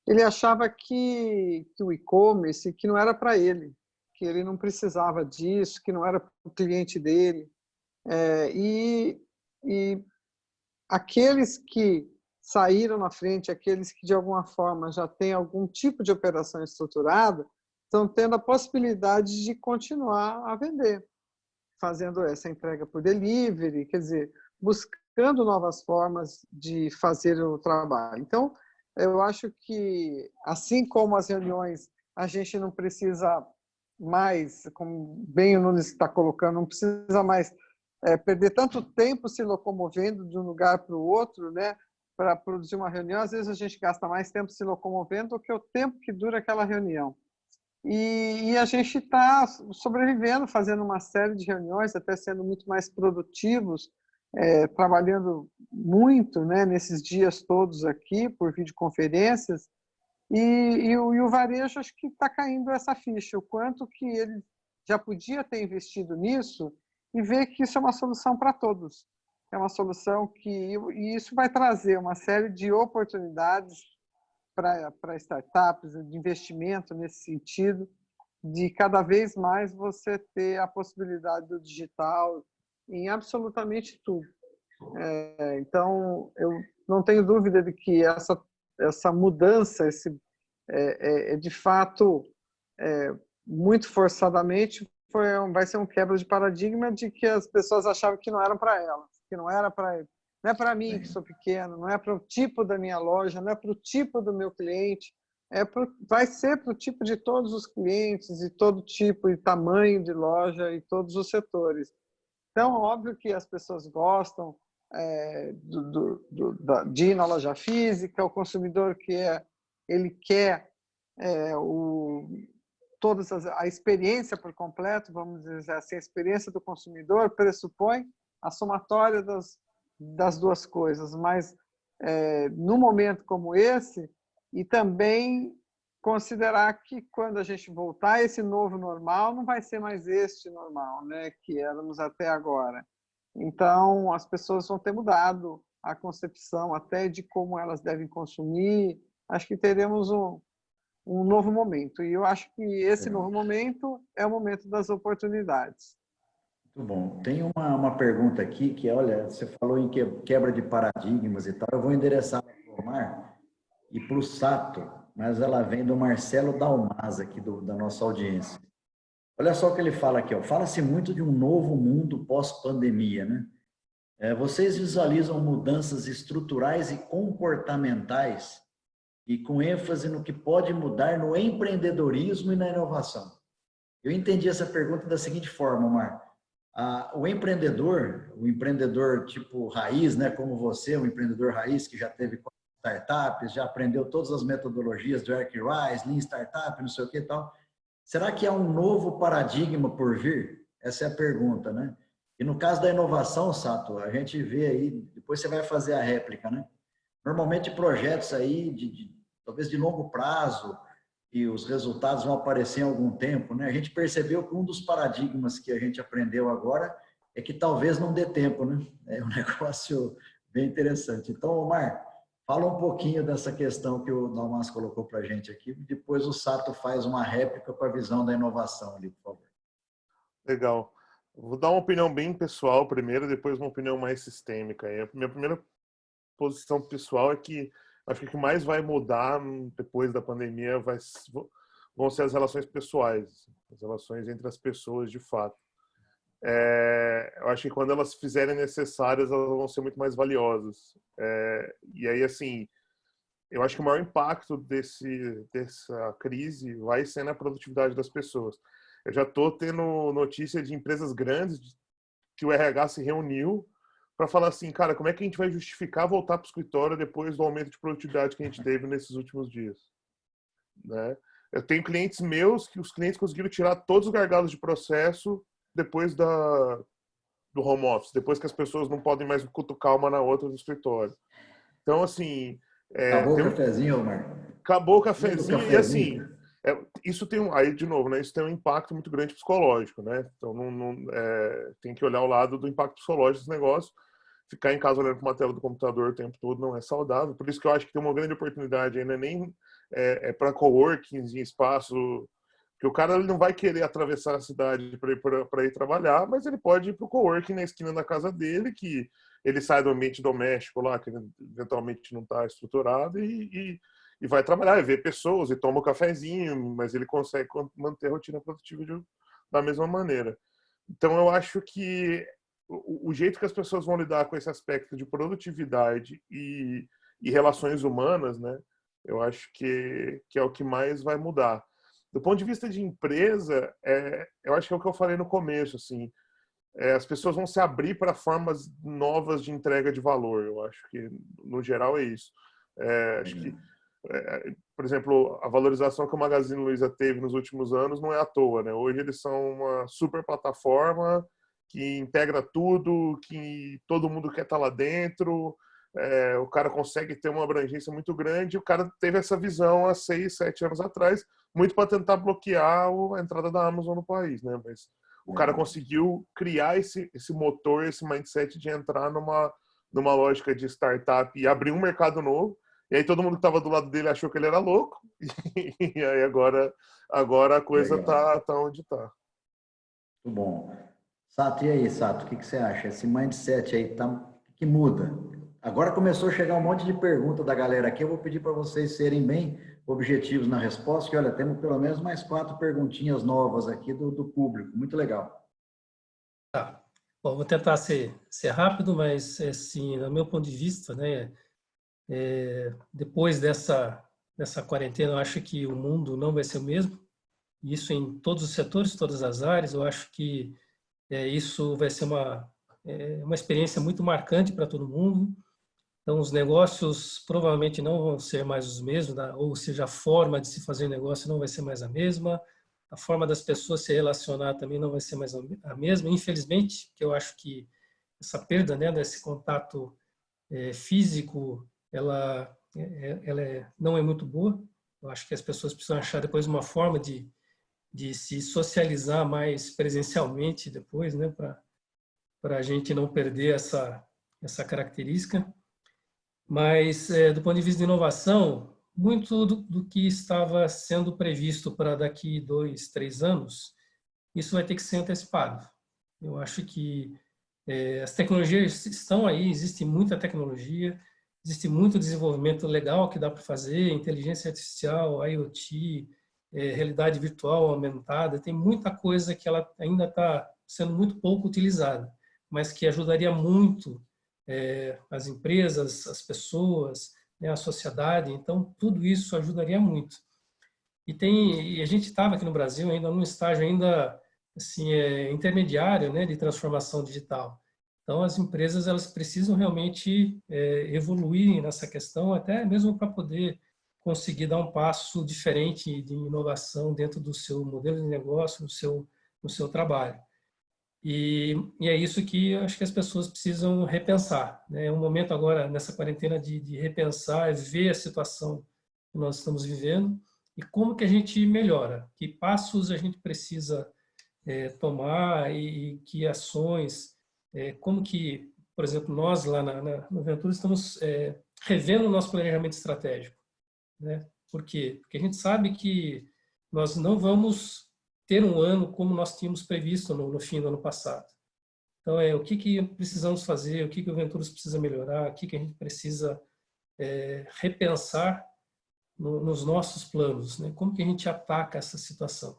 ele achava que o e-commerce que não era para ele, que ele não precisava disso, que não era para o cliente dele. E aqueles que saíram na frente, aqueles que de alguma forma já têm algum tipo de operação estruturada, estão tendo a possibilidade de continuar a vender, fazendo essa entrega por delivery, quer dizer, buscando novas formas de fazer o trabalho. Então, eu acho que, assim como as reuniões, a gente não precisa mais, como bem o Nunes está colocando, não precisa mais perder tanto tempo se locomovendo de um lugar para o outro, né, para produzir uma reunião. Às vezes a gente gasta mais tempo se locomovendo do que o tempo que dura aquela reunião. E a gente está sobrevivendo, fazendo uma série de reuniões, até sendo muito mais produtivos, trabalhando muito, né, nesses dias todos aqui, por videoconferências, e o varejo acho que está caindo essa ficha, o quanto que ele já podia ter investido nisso e ver que isso é uma solução para todos. É uma solução e isso vai trazer uma série de oportunidades para startups, de investimento nesse sentido, de cada vez mais você ter a possibilidade do digital em absolutamente tudo. Então, eu não tenho dúvida de que essa mudança, de fato, muito forçadamente, vai ser um quebra de paradigma de que as pessoas achavam que não eram para elas, que não era para não é para mim que sou pequeno, não é para o tipo da minha loja, não é para o tipo do meu cliente, vai ser para o tipo de todos os clientes e todo tipo e tamanho de loja e todos os setores. Então, óbvio que as pessoas gostam de ir na loja física, o consumidor ele quer toda a experiência por completo, vamos dizer assim, a experiência do consumidor pressupõe a somatória das duas coisas, mas num momento como esse, e também considerar que quando a gente voltar, esse novo normal não vai ser mais este normal, né, que éramos até agora. Então, as pessoas vão ter mudado a concepção até de como elas devem consumir. Acho que teremos um novo momento, e eu acho que esse novo momento é o momento das oportunidades. Muito bom. Tem uma pergunta aqui que, olha, você falou em quebra de paradigmas e tal, eu vou endereçar para o Omar e para o Sato, mas ela vem do Marcelo Dalmas, aqui da nossa audiência. Olha só o que ele fala aqui, ó. Fala-se muito de um novo mundo pós-pandemia, né? Vocês visualizam mudanças estruturais e comportamentais e com ênfase no que pode mudar no empreendedorismo e na inovação? Eu entendi essa pergunta da seguinte forma, Omar. O empreendedor tipo raiz, né, como você, um empreendedor raiz que já teve startups, já aprendeu todas as metodologias do Eric Rice, Lean Startup, não sei o que e tal. Será que há um novo paradigma por vir? Essa é a pergunta, né? E no caso da inovação, Sato, a gente vê aí, depois você vai fazer a réplica, né? Normalmente projetos aí talvez de longo prazo, e os resultados vão aparecer em algum tempo, né? A gente percebeu que um dos paradigmas que a gente aprendeu agora é que talvez não dê tempo, né? É um negócio bem interessante. Então, Omar, fala um pouquinho dessa questão que o Dalmas colocou para a gente aqui, depois o Sato faz uma réplica com a visão da inovação ali, por favor. Legal. Vou dar uma opinião bem pessoal primeiro, depois uma opinião mais sistêmica. E a minha primeira posição pessoal é que acho que o que mais vai mudar depois da pandemia vão ser as relações pessoais, as relações entre as pessoas de fato. Eu acho que quando elas se fizerem necessárias, elas vão ser muito mais valiosas. E aí, assim, eu acho que o maior impacto dessa crise vai ser na produtividade das pessoas. Eu já estou tendo notícia de empresas grandes que o RH se reuniu para falar assim, cara, como é que a gente vai justificar voltar para o escritório depois do aumento de produtividade que a gente teve nesses últimos dias, né? Eu tenho clientes meus que os clientes conseguiram tirar todos os gargalos de processo depois do home office, depois que as pessoas não podem mais cutucar uma na outra no escritório. Então, assim... Acabou o cafezinho, Omar? Acabou o Lembra do cafezinho e, assim, cafezinho? isso tem aí de novo, né? Isso tem um impacto muito grande psicológico, né? Então tem que olhar o lado do impacto psicológico desse negócio. Ficar em casa olhando para uma tela do computador o tempo todo não é saudável. Por isso que eu acho que tem uma grande oportunidade ainda nem para coworkings em espaço que o cara ele não vai querer atravessar a cidade para ir trabalhar, mas ele pode ir para o coworking na esquina da casa dele, que ele sai do ambiente doméstico lá, que eventualmente não está estruturado, e vai trabalhar, e ver pessoas, e toma um cafezinho, mas ele consegue manter a rotina produtiva da mesma maneira. Então, eu acho que o jeito que as pessoas vão lidar com esse aspecto de produtividade e relações humanas, né, eu acho que é o que mais vai mudar. Do ponto de vista de empresa, eu acho que é o que eu falei no começo, assim, as pessoas vão se abrir para formas novas de entrega de valor. Eu acho que, no geral, é isso. Acho que, por exemplo, a valorização que o Magazine Luiza teve nos últimos anos não é à toa, né? Hoje eles são uma super plataforma que integra tudo, que todo mundo quer estar lá dentro, o cara consegue ter uma abrangência muito grande. O cara teve essa visão há 6, 7 anos atrás, muito para tentar bloquear a entrada da Amazon no país, né? Mas o cara conseguiu criar esse motor, esse mindset de entrar numa lógica de startup e abrir um mercado novo. E aí todo mundo que estava do lado dele achou que ele era louco. E aí agora a coisa tá onde tá. Muito bom. Sato, e aí, Sato, o que você acha? Esse mindset aí que muda. Agora começou a chegar um monte de pergunta da galera aqui. Eu vou pedir para vocês serem bem objetivos na resposta, que olha, temos pelo menos mais 4 perguntinhas novas aqui do público. Muito legal. Tá. Bom, vou tentar ser rápido, mas, assim, do meu ponto de vista, né, depois dessa quarentena, eu acho que o mundo não vai ser o mesmo. Isso em todos os setores, todas as áreas. Eu acho que isso vai ser uma experiência muito marcante para todo mundo. Então, os negócios provavelmente não vão ser mais os mesmos, ou seja, a forma de se fazer negócio não vai ser mais a mesma, a forma das pessoas se relacionar também não vai ser mais a mesma. Infelizmente, que eu acho que essa perda, né, desse contato físico, ela não é muito boa. Eu acho que as pessoas precisam achar depois uma forma de se socializar mais presencialmente depois, né, para a gente não perder essa característica. Mas, do ponto de vista de inovação, muito do que estava sendo previsto para daqui 2, 3 anos, isso vai ter que ser antecipado. Eu acho que as tecnologias estão aí, existe muita tecnologia, existe muito desenvolvimento legal que dá para fazer, inteligência artificial, IoT, realidade virtual aumentada, tem muita coisa que ela ainda está sendo muito pouco utilizada, mas que ajudaria muito as empresas, as pessoas, né, a sociedade. Então, tudo isso ajudaria muito. E a gente estava aqui no Brasil ainda num estágio ainda assim, intermediário, né, de transformação digital. Então, as empresas elas precisam realmente evoluir nessa questão, até mesmo para poder conseguir dar um passo diferente de inovação dentro do seu modelo de negócio, no seu trabalho. E é isso que eu acho que as pessoas precisam repensar, né? É um momento agora, nessa quarentena, de repensar, ver a situação que nós estamos vivendo e como que a gente melhora, que passos a gente precisa tomar e que ações, como que, por exemplo, nós lá no Ventura estamos revendo o nosso planejamento estratégico, né? Por quê? Porque a gente sabe que nós não vamos ter um ano como nós tínhamos previsto no fim do ano passado. Então, o que precisamos fazer, o que o Venturas precisa melhorar, o que a gente precisa repensar nos nossos planos, né? Como que a gente ataca essa situação.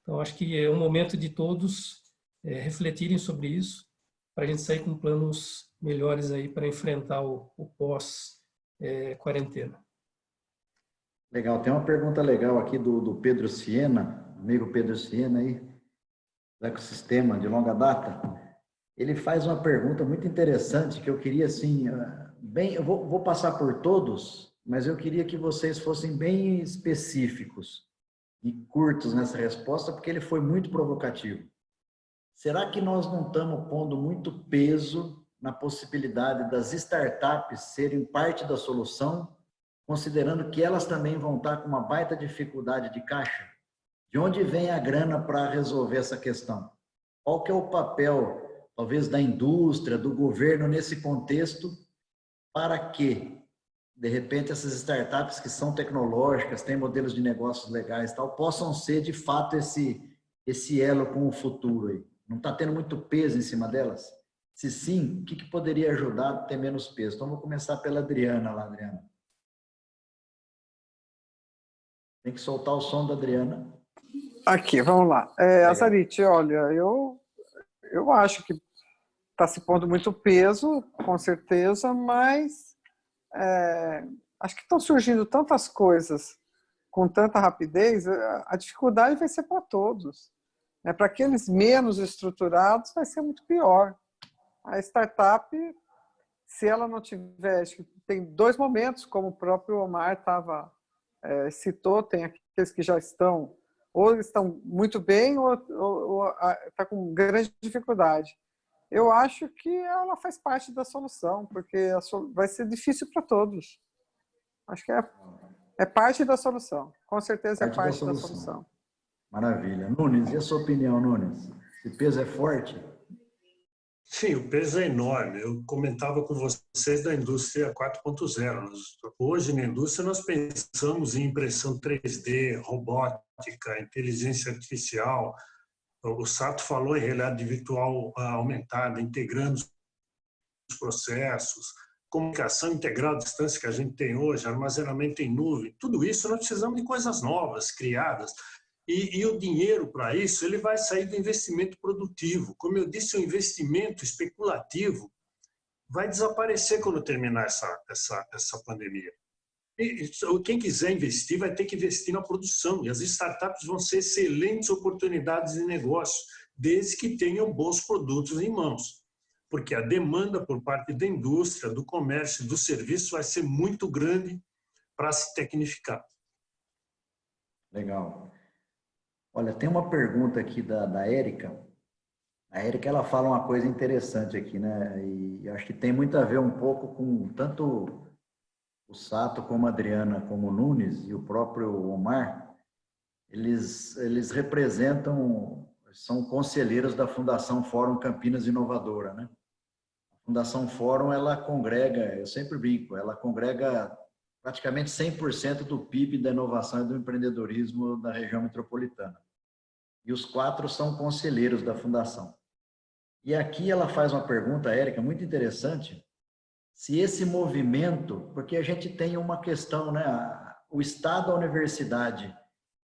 Então, acho que é o momento de todos refletirem sobre isso, para a gente sair com planos melhores aí para enfrentar o pós-quarentena. Legal, tem uma pergunta legal aqui do Pedro Siena, amigo Pedro Siena aí, do ecossistema de longa data. Ele faz uma pergunta muito interessante que eu queria, assim, eu vou passar por todos, mas eu queria que vocês fossem bem específicos e curtos nessa resposta, porque ele foi muito provocativo. Será que nós não estamos pondo muito peso na possibilidade das startups serem parte da solução, considerando que elas também vão estar com uma baita dificuldade de caixa? De onde vem a grana para resolver essa questão? Qual que é o papel, talvez, da indústria, do governo nesse contexto, para que, de repente, essas startups que são tecnológicas, têm modelos de negócios legais e tal, possam ser, de fato, esse elo com o futuro aí? Não está tendo muito peso em cima delas? Se sim, o que poderia ajudar a ter menos peso? Então, vou começar pela Adriana lá, Adriana. Tem que soltar o som da Adriana. Aqui, vamos lá. Azarite, olha, eu acho que está se pondo muito peso, com certeza, mas acho que estão surgindo tantas coisas com tanta rapidez, a dificuldade vai ser para todos. Para aqueles menos estruturados, vai ser muito pior. A startup, se ela não tiver, acho que tem dois momentos, como o próprio Omar citou, tem aqueles que já estão, ou estão muito bem, ou está com grande dificuldade. Eu acho que ela faz parte da solução, porque vai ser difícil para todos. Acho que é parte da solução. Com certeza é parte da solução. Maravilha. Nunes, e a sua opinião, Nunes? Esse peso é forte? Sim, o peso é enorme. Eu comentava com vocês da indústria 4.0. Hoje, na indústria, nós pensamos em impressão 3D, robótica, inteligência artificial. O Sato falou em realidade virtual aumentada, integrando os processos, comunicação integral à distância que a gente tem hoje, armazenamento em nuvem. Tudo isso nós precisamos de coisas novas, criadas. E o dinheiro para isso ele vai sair do investimento produtivo. Como eu disse, o investimento especulativo vai desaparecer quando terminar essa pandemia. E quem quiser investir vai ter que investir na produção. E as startups vão ser excelentes oportunidades de negócio, desde que tenham bons produtos em mãos. Porque a demanda por parte da indústria, do comércio e do serviço vai ser muito grande para se tecnificar. Legal. Olha, tem uma pergunta aqui da Érica. A Érica, ela fala uma coisa interessante aqui, né? E acho que tem muito a ver um pouco com tanto o Sato, como a Adriana, como o Nunes e o próprio Omar. Eles representam, são conselheiros da Fundação Fórum Campinas Inovadora, né? A Fundação Fórum, ela congrega, eu sempre brinco, ela congrega praticamente 100% do PIB da inovação e do empreendedorismo da região metropolitana. E os 4 são conselheiros da Fundação. E aqui ela faz uma pergunta, Érica, muito interessante, se esse movimento, porque a gente tem uma questão, né? O Estado, a universidade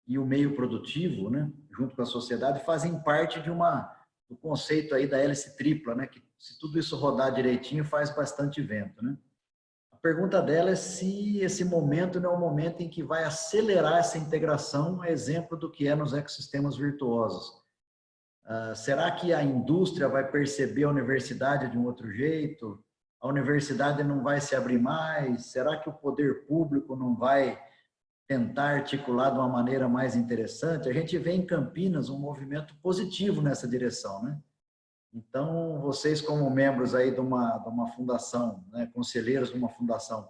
e o meio produtivo, né? Junto com a sociedade, fazem parte do conceito aí da hélice tripla, né? Que se tudo isso rodar direitinho, faz bastante vento, né? A pergunta dela é se esse momento não é um momento em que vai acelerar essa integração, a exemplo do que é nos ecossistemas virtuosos. Será que a indústria vai perceber a universidade de um outro jeito? A universidade não vai se abrir mais? Será que o poder público não vai tentar articular de uma maneira mais interessante? A gente vê em Campinas um movimento positivo nessa direção, né? Então, vocês como membros aí de uma fundação, né, conselheiros de uma fundação,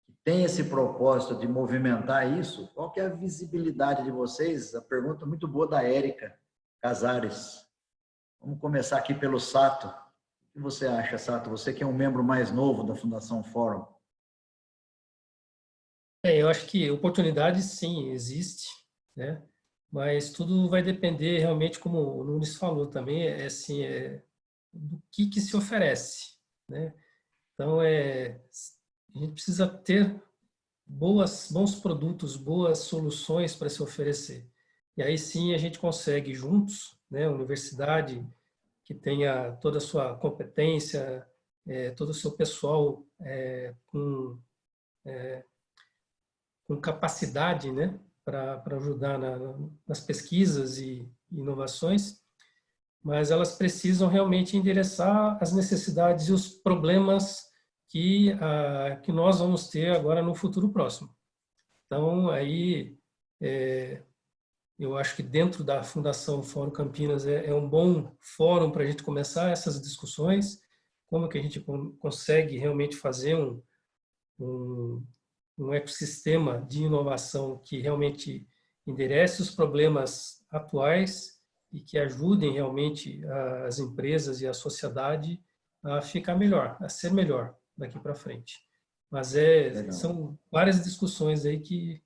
que tem esse propósito de movimentar isso, qual que é a visibilidade de vocês? A pergunta muito boa da Érica Casares. Vamos começar aqui pelo Sato. O que você acha, Sato? Você que é um membro mais novo da Fundação Fórum. Eu acho que oportunidade, sim, existe, né? mas tudo vai depender realmente, como o Nunes falou também, assim, do que se oferece, né? Então, a gente precisa ter bons produtos, boas soluções para se oferecer. E aí sim a gente consegue juntos, né, a universidade que tenha toda a sua competência, todo o seu pessoal com capacidade, né, para ajudar nas pesquisas e inovações, mas elas precisam realmente endereçar as necessidades e os problemas que nós vamos ter agora no futuro próximo. Então, aí, eu acho que dentro da Fundação Fórum Campinas é um bom fórum para a gente começar essas discussões, como que a gente consegue realmente fazer um ecossistema de inovação que realmente enderece os problemas atuais e que ajudem realmente as empresas e a sociedade a ficar melhor, a ser melhor daqui para frente. Mas são várias discussões aí que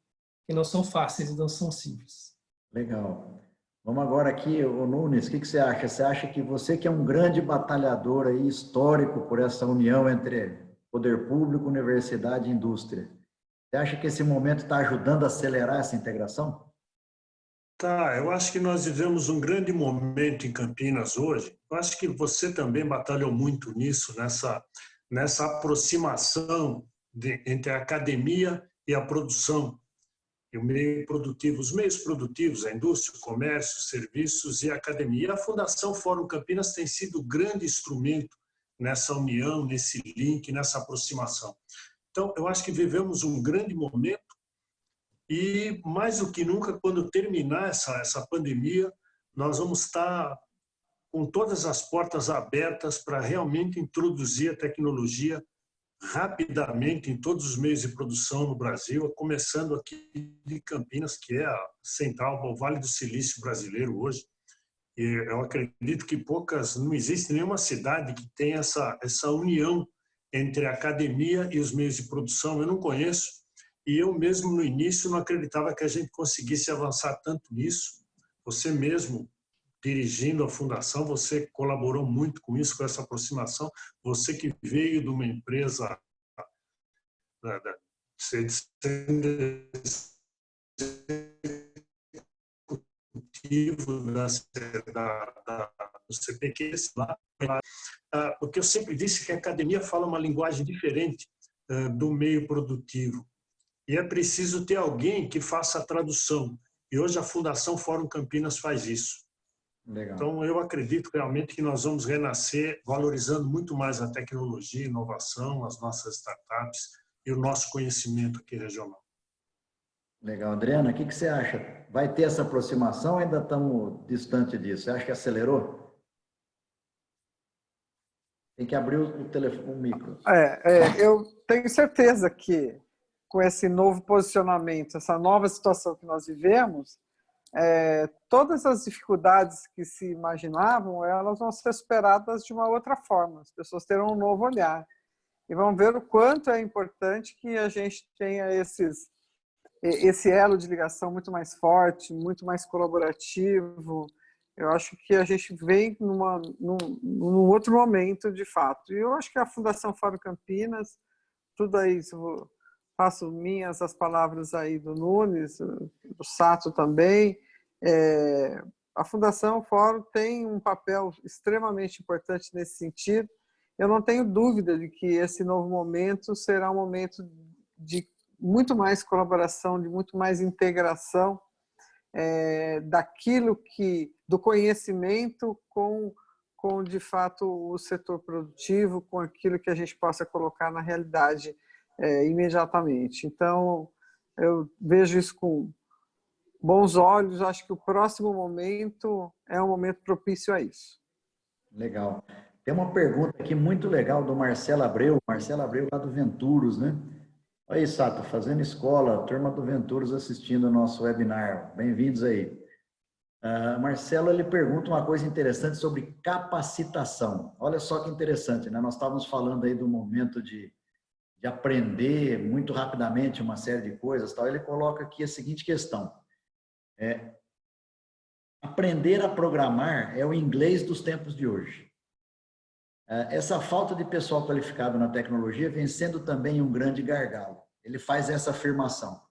não são fáceis e não são simples. Legal. Vamos agora aqui, o Nunes, o que você acha? Você acha que você que é um grande batalhador aí, histórico por essa união entre poder público, universidade e indústria, você acha que esse momento está ajudando a acelerar essa integração? Tá, eu acho que nós vivemos um grande momento em Campinas hoje. Eu acho que você também batalhou muito nisso, nessa aproximação entre a academia e a produção, e o meio produtivo, os meios produtivos, a indústria, o comércio, serviços e a academia. E a Fundação Fórum Campinas tem sido um grande instrumento nessa união, nesse link, nessa aproximação. Então, eu acho que vivemos um grande momento e, mais do que nunca, quando terminar essa pandemia, nós vamos estar com todas as portas abertas para realmente introduzir a tecnologia rapidamente em todos os meios de produção no Brasil, começando aqui de Campinas, que é a central, o Vale do Silício brasileiro hoje. E eu acredito que não existe nenhuma cidade que tenha essa união entre a academia e os meios de produção. Eu não conheço, e eu mesmo no início não acreditava que a gente conseguisse avançar tanto nisso. Você mesmo, dirigindo a fundação, você colaborou muito com isso, com essa aproximação. Você que veio de uma empresa do CPQS lá, porque eu sempre disse que a academia fala uma linguagem diferente do meio produtivo. E é preciso ter alguém que faça a tradução. E hoje a Fundação Fórum Campinas faz isso. Legal. Então, eu acredito realmente que nós vamos renascer valorizando muito mais a tecnologia, a inovação, as nossas startups e o nosso conhecimento aqui regional. Legal. Adriana, o que você acha? Vai ter essa aproximação ou ainda estamos distante disso? Você acha que acelerou? Tem que abrir o telefone, o micro. Eu tenho certeza que com esse novo posicionamento, essa nova situação que nós vivemos, todas as dificuldades que se imaginavam, elas vão ser superadas de uma outra forma. As pessoas terão um novo olhar e vão ver o quanto é importante que a gente tenha esse elo de ligação muito mais forte, muito mais colaborativo. Eu acho que a gente vem num outro momento, de fato. E eu acho que a Fundação Fórum Campinas, tudo isso, faço minhas as palavras aí do Nunes, do Sato também. A Fundação Fórum tem um papel extremamente importante nesse sentido. Eu não tenho dúvida de que esse novo momento será um momento de muito mais colaboração, de muito mais integração do conhecimento com de fato o setor produtivo, com aquilo que a gente possa colocar na realidade imediatamente. Então, eu vejo isso com bons olhos. Acho que o próximo momento é um momento propício a isso. Legal. Tem uma pergunta aqui muito legal do Marcelo Abreu lá do Venturos, né? Olha aí, Sato, fazendo escola, turma do Venturos assistindo o nosso webinar. Bem-vindos aí. Marcelo, ele pergunta uma coisa interessante sobre capacitação. Olha só que interessante, né? Nós estávamos falando aí do momento de aprender muito rapidamente uma série de coisas, tal. Ele coloca aqui a seguinte questão. aprender a programar é o inglês dos tempos de hoje. Essa falta de pessoal qualificado na tecnologia vem sendo também um grande gargalo. Ele faz essa afirmação.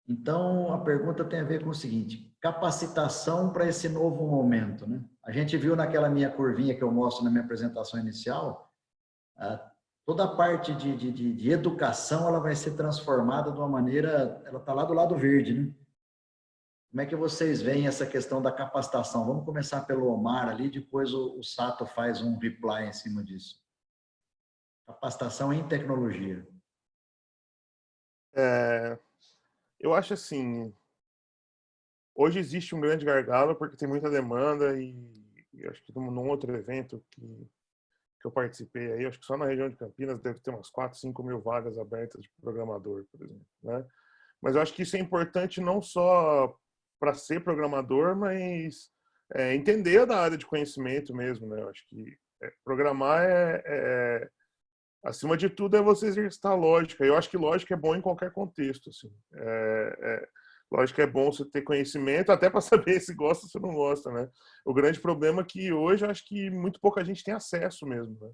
Então, a pergunta tem a ver com o seguinte: capacitação para esse novo momento, né? A gente viu naquela minha curvinha que eu mostro na minha apresentação inicial, toda a parte de educação ela vai ser transformada de uma maneira, ela está lá do lado verde, né? Como é que vocês veem essa questão da capacitação? Vamos começar pelo Omar ali, depois o Sato faz um reply em cima disso. Capacitação em tecnologia. Eu acho assim, hoje existe um grande gargalo porque tem muita demanda e acho que num outro evento que eu participei aí, acho que só na região de Campinas deve ter umas 4, 5 mil vagas abertas de programador, por exemplo, né? Mas eu acho que isso é importante não só para ser programador, mas entender da área de conhecimento mesmo, né? Eu acho que programar acima de tudo é você exercitar lógica. Eu acho que lógica é bom em qualquer contexto, assim. Lógica é bom você ter conhecimento, até para saber se gosta ou se não gosta, né? O grande problema é que hoje eu acho que muito pouca gente tem acesso mesmo, né?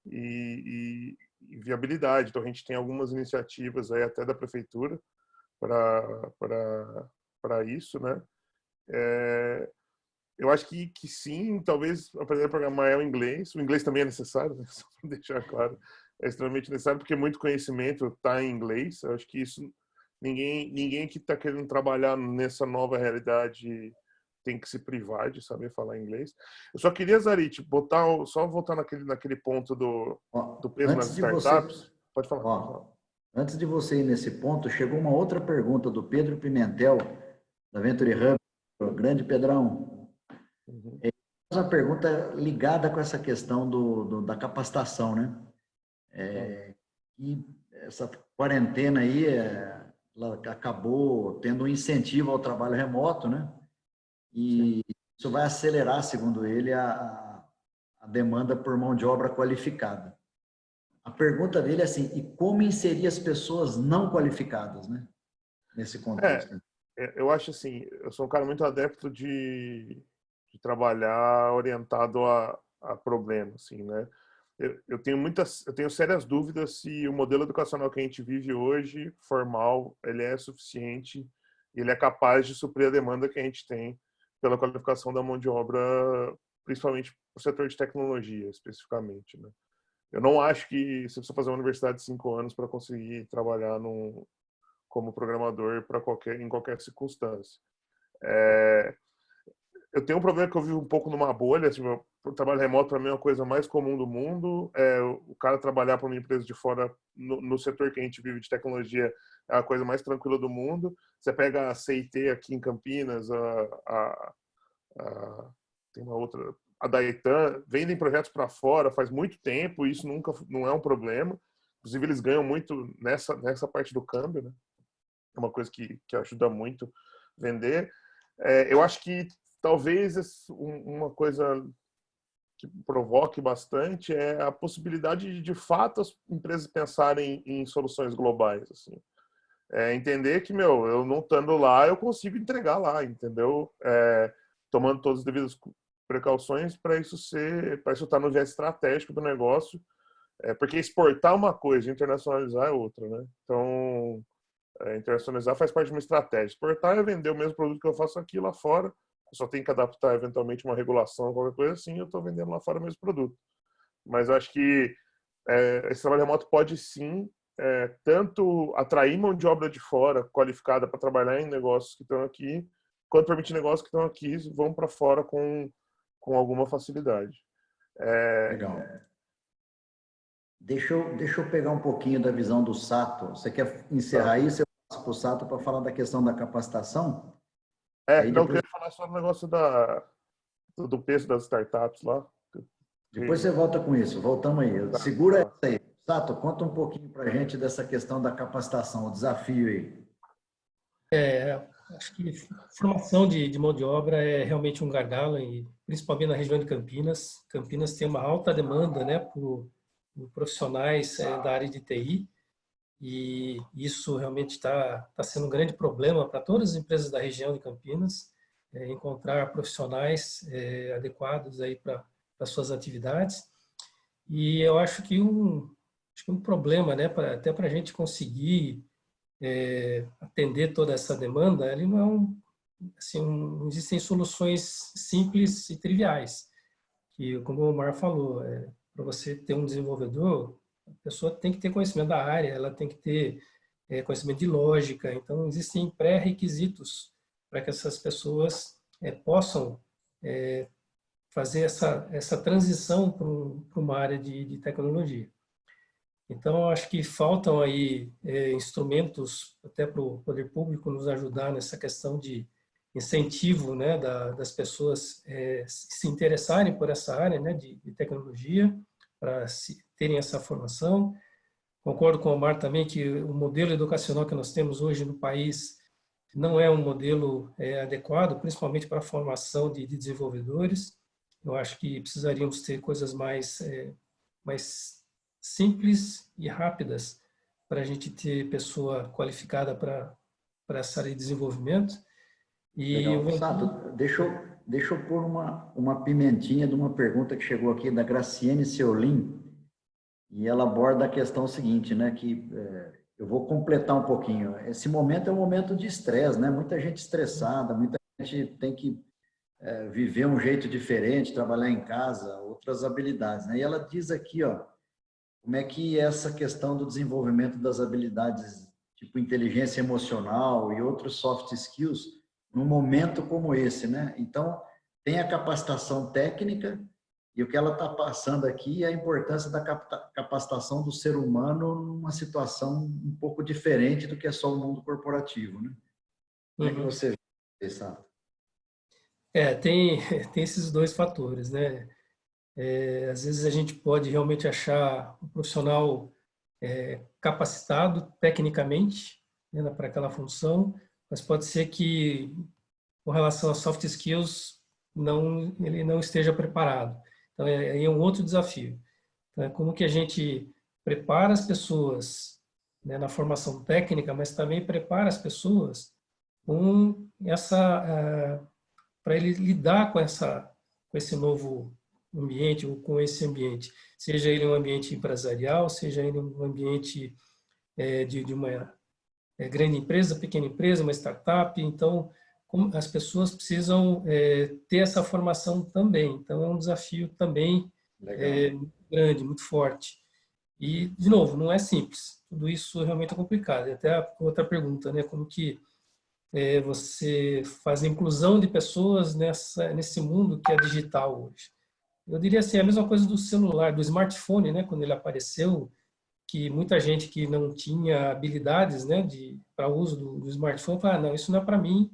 E viabilidade. Então a gente tem algumas iniciativas aí até da prefeitura para isso, né? Eu acho que sim, talvez aprender a programar é o inglês. O inglês também é necessário, né? Só para deixar claro, é extremamente necessário porque muito conhecimento está em inglês. Eu acho que isso ninguém que está querendo trabalhar nessa nova realidade tem que se privar de saber falar inglês. Eu só queria, Zarit, só voltar naquele ponto do peso nas startups. Pode falar. Antes de você ir nesse ponto, chegou uma outra pergunta do Pedro Pimentel, da Venture Hub. Grande Pedrão. Uhum. Uma pergunta ligada com essa questão da capacitação, né? E essa quarentena aí, ela acabou tendo um incentivo ao trabalho remoto, né? E isso vai acelerar, segundo ele, a demanda por mão de obra qualificada. A pergunta dele é assim: e como inserir as pessoas não qualificadas, né? Nesse contexto? Eu acho assim, eu sou um cara muito adepto de trabalhar orientado a problema, assim, né? Eu tenho sérias dúvidas se o modelo educacional que a gente vive hoje, formal, ele é suficiente, ele é capaz de suprir a demanda que a gente tem pela qualificação da mão de obra, principalmente para o setor de tecnologia, especificamente, né? Eu não acho que você precisa fazer uma universidade de 5 anos para conseguir trabalhar como programador em qualquer circunstância. Eu tenho um problema que eu vivo um pouco numa bolha. Tipo, o trabalho remoto para mim é uma coisa mais comum do mundo. O cara trabalhar para uma empresa de fora no setor que a gente vive de tecnologia é a coisa mais tranquila do mundo. Você pega a CIT aqui em Campinas, tem uma outra, a Daetan, vendem projetos para fora faz muito tempo e isso não é um problema. Inclusive eles ganham muito nessa parte do câmbio, né? É uma coisa que ajuda muito vender. Eu acho que talvez uma coisa que provoque bastante é a possibilidade de fato as empresas pensarem em soluções globais, assim. Entender que, eu não estando lá, eu consigo entregar lá, entendeu? Tomando todas as devidas precauções para isso estar no viés estratégico do negócio, porque exportar uma coisa, internacionalizar é outra, né? Então, internacionalizar faz parte de uma estratégia. Exportar é vender o mesmo produto que eu faço aqui lá fora. Eu só tenho que adaptar eventualmente uma regulação, qualquer coisa assim, eu estou vendendo lá fora o mesmo produto. Mas eu acho que esse trabalho remoto pode sim tanto atrair mão de obra de fora qualificada para trabalhar em negócios que estão aqui, quanto permitir negócios que estão aqui vão para fora com alguma facilidade. Legal. Deixa eu pegar um pouquinho da visão do Sato. Você quer encerrar isso? Eu passo para o Sato para falar da questão da capacitação? Não, eu queria falar só do negócio do peso das startups lá. Depois você volta com isso. Voltamos aí. Segura isso aí. Sato, conta um pouquinho para a gente dessa questão da capacitação, o desafio aí. Acho que formação de mão de obra é realmente um gargalo, e principalmente na região de Campinas. Campinas tem uma alta demanda, né, por profissionais da área de TI, e isso realmente está sendo um grande problema para todas as empresas da região de Campinas. encontrar profissionais adequados aí para suas atividades. E eu acho que um problema, né, até para a gente conseguir atender toda essa demanda, ele não é assim, não existem soluções simples e triviais. Que, como o Omar falou, para você ter um desenvolvedor, a pessoa tem que ter conhecimento da área, ela tem que ter conhecimento de lógica. Então, existem pré-requisitos para que essas pessoas possam fazer essa transição para uma área de tecnologia. Então, eu acho que faltam aí instrumentos até para o poder público nos ajudar nessa questão de incentivo, né, das pessoas se interessarem por essa área, né, de tecnologia, para terem essa formação. Concordo com o Omar também que o modelo educacional que nós temos hoje no país não é um modelo adequado, principalmente para a formação de desenvolvedores. Eu acho que precisaríamos ter coisas mais simples e rápidas para a gente ter pessoa qualificada para essa área de desenvolvimento. E legal. Sato, deixa eu pôr uma pimentinha de uma pergunta que chegou aqui da Graciane Seolim, e ela aborda a questão seguinte, né, que eu vou completar um pouquinho. Esse momento é um momento de estresse, né? Muita gente estressada, muita gente tem que viver um jeito diferente, trabalhar em casa, outras habilidades, né? E ela diz aqui, ó, como é que essa questão do desenvolvimento das habilidades, tipo inteligência emocional e outros soft skills, num momento como esse, né? Então, tem a capacitação técnica, e o que ela está passando aqui é a importância da capacitação do ser humano numa situação um pouco diferente do que é só o mundo corporativo, né? Como é que você vê isso? Tem esses dois fatores, né? Às vezes a gente pode realmente achar um profissional capacitado tecnicamente, né, para aquela função, mas pode ser que, com relação a soft skills, ele não esteja preparado. Então, aí é um outro desafio. Então, como que a gente prepara as pessoas, né, na formação técnica, mas também prepara as pessoas para ele lidar com esse novo ambiente ou com esse ambiente, seja ele um ambiente empresarial, seja ele um ambiente de uma grande empresa, pequena empresa, uma startup. Então, as pessoas precisam ter essa formação também. Então, é um desafio também muito grande, muito forte. E, de novo, não é simples. Tudo isso realmente é complicado. E até a outra pergunta, né? Como que você faz a inclusão de pessoas nesse mundo que é digital hoje? Eu diria assim, a mesma coisa do celular, do smartphone, né? Quando ele apareceu, que muita gente que não tinha habilidades, né, para uso do smartphone, fala, não, isso não é para mim,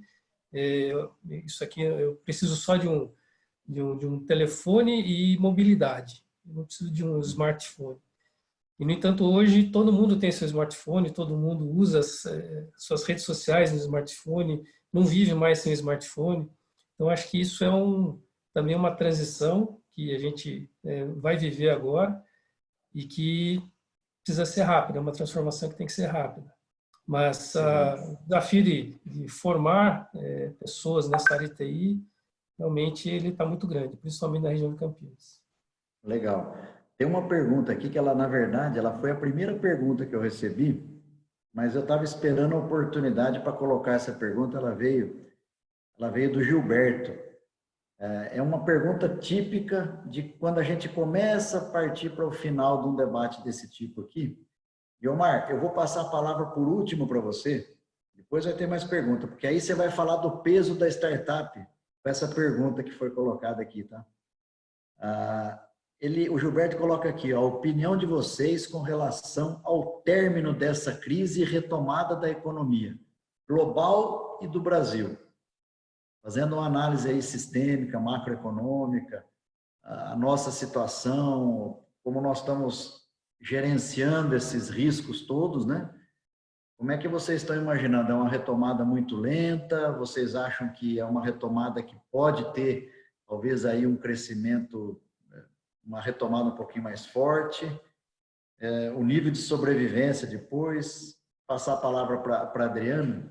isso aqui eu preciso só de um telefone e mobilidade, eu não preciso de um smartphone. E, no entanto, hoje todo mundo tem seu smartphone, todo mundo usa suas redes sociais no smartphone, não vive mais sem smartphone. Então, acho que isso também uma transição que a gente vai viver agora e que precisa ser rápida, é uma transformação que tem que ser rápida. Mas o desafio de formar pessoas nessa área de TI, realmente ele está muito grande, principalmente na região de Campinas. Legal. Tem uma pergunta aqui que ela, na verdade, ela foi a primeira pergunta que eu recebi, mas eu estava esperando a oportunidade para colocar essa pergunta, ela veio do Gilberto. É uma pergunta típica de quando a gente começa a partir para o final de um debate desse tipo aqui. E, Omar, eu vou passar a palavra por último para você, depois vai ter mais pergunta, porque aí você vai falar do peso da startup, com essa pergunta que foi colocada aqui, tá? O Gilberto coloca aqui, ó, a opinião de vocês com relação ao término dessa crise e retomada da economia global e do Brasil. Fazendo uma análise aí sistêmica, macroeconômica, a nossa situação, como nós estamos gerenciando esses riscos todos, né? Como é que vocês estão imaginando? É uma retomada muito lenta? Vocês acham que é uma retomada que pode ter, talvez, aí um crescimento, uma retomada um pouquinho mais forte? O nível de sobrevivência depois? Passar a palavra para Adriano.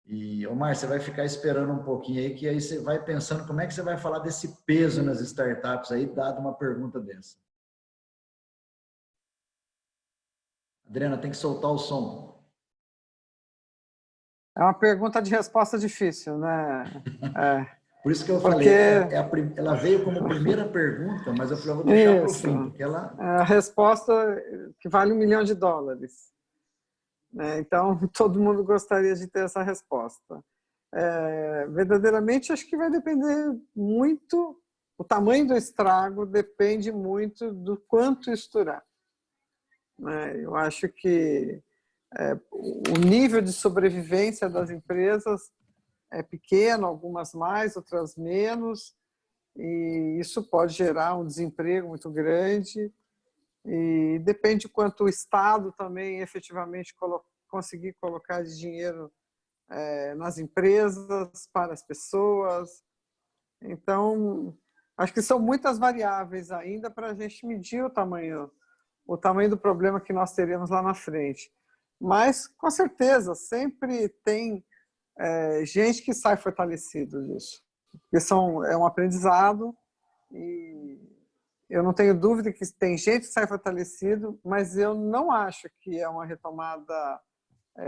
E, Omar, você vai ficar esperando um pouquinho aí, que aí você vai pensando como é que você vai falar desse peso nas startups aí, dado uma pergunta dessa. Adriana, tem que soltar o som. É uma pergunta de resposta difícil, né? Por isso que eu Porque... falei, ela veio como primeira pergunta, mas eu falei, eu vou deixar para o fim, porque ela... É a resposta que vale $1 milhão. Então, todo mundo gostaria de ter essa resposta. Verdadeiramente, acho que vai depender muito, o tamanho do estrago depende muito do quanto estourar. Eu acho que o nível de sobrevivência das empresas é pequeno, algumas mais, outras menos, e isso pode gerar um desemprego muito grande, e depende quanto o Estado também efetivamente conseguir colocar de dinheiro nas empresas, para as pessoas. Então, acho que são muitas variáveis ainda para a gente medir o tamanho do problema que nós teremos lá na frente. Mas, com certeza, sempre tem gente que sai fortalecido disso. Porque é um aprendizado e eu não tenho dúvida que tem gente que sai fortalecido, mas eu não acho que é uma retomada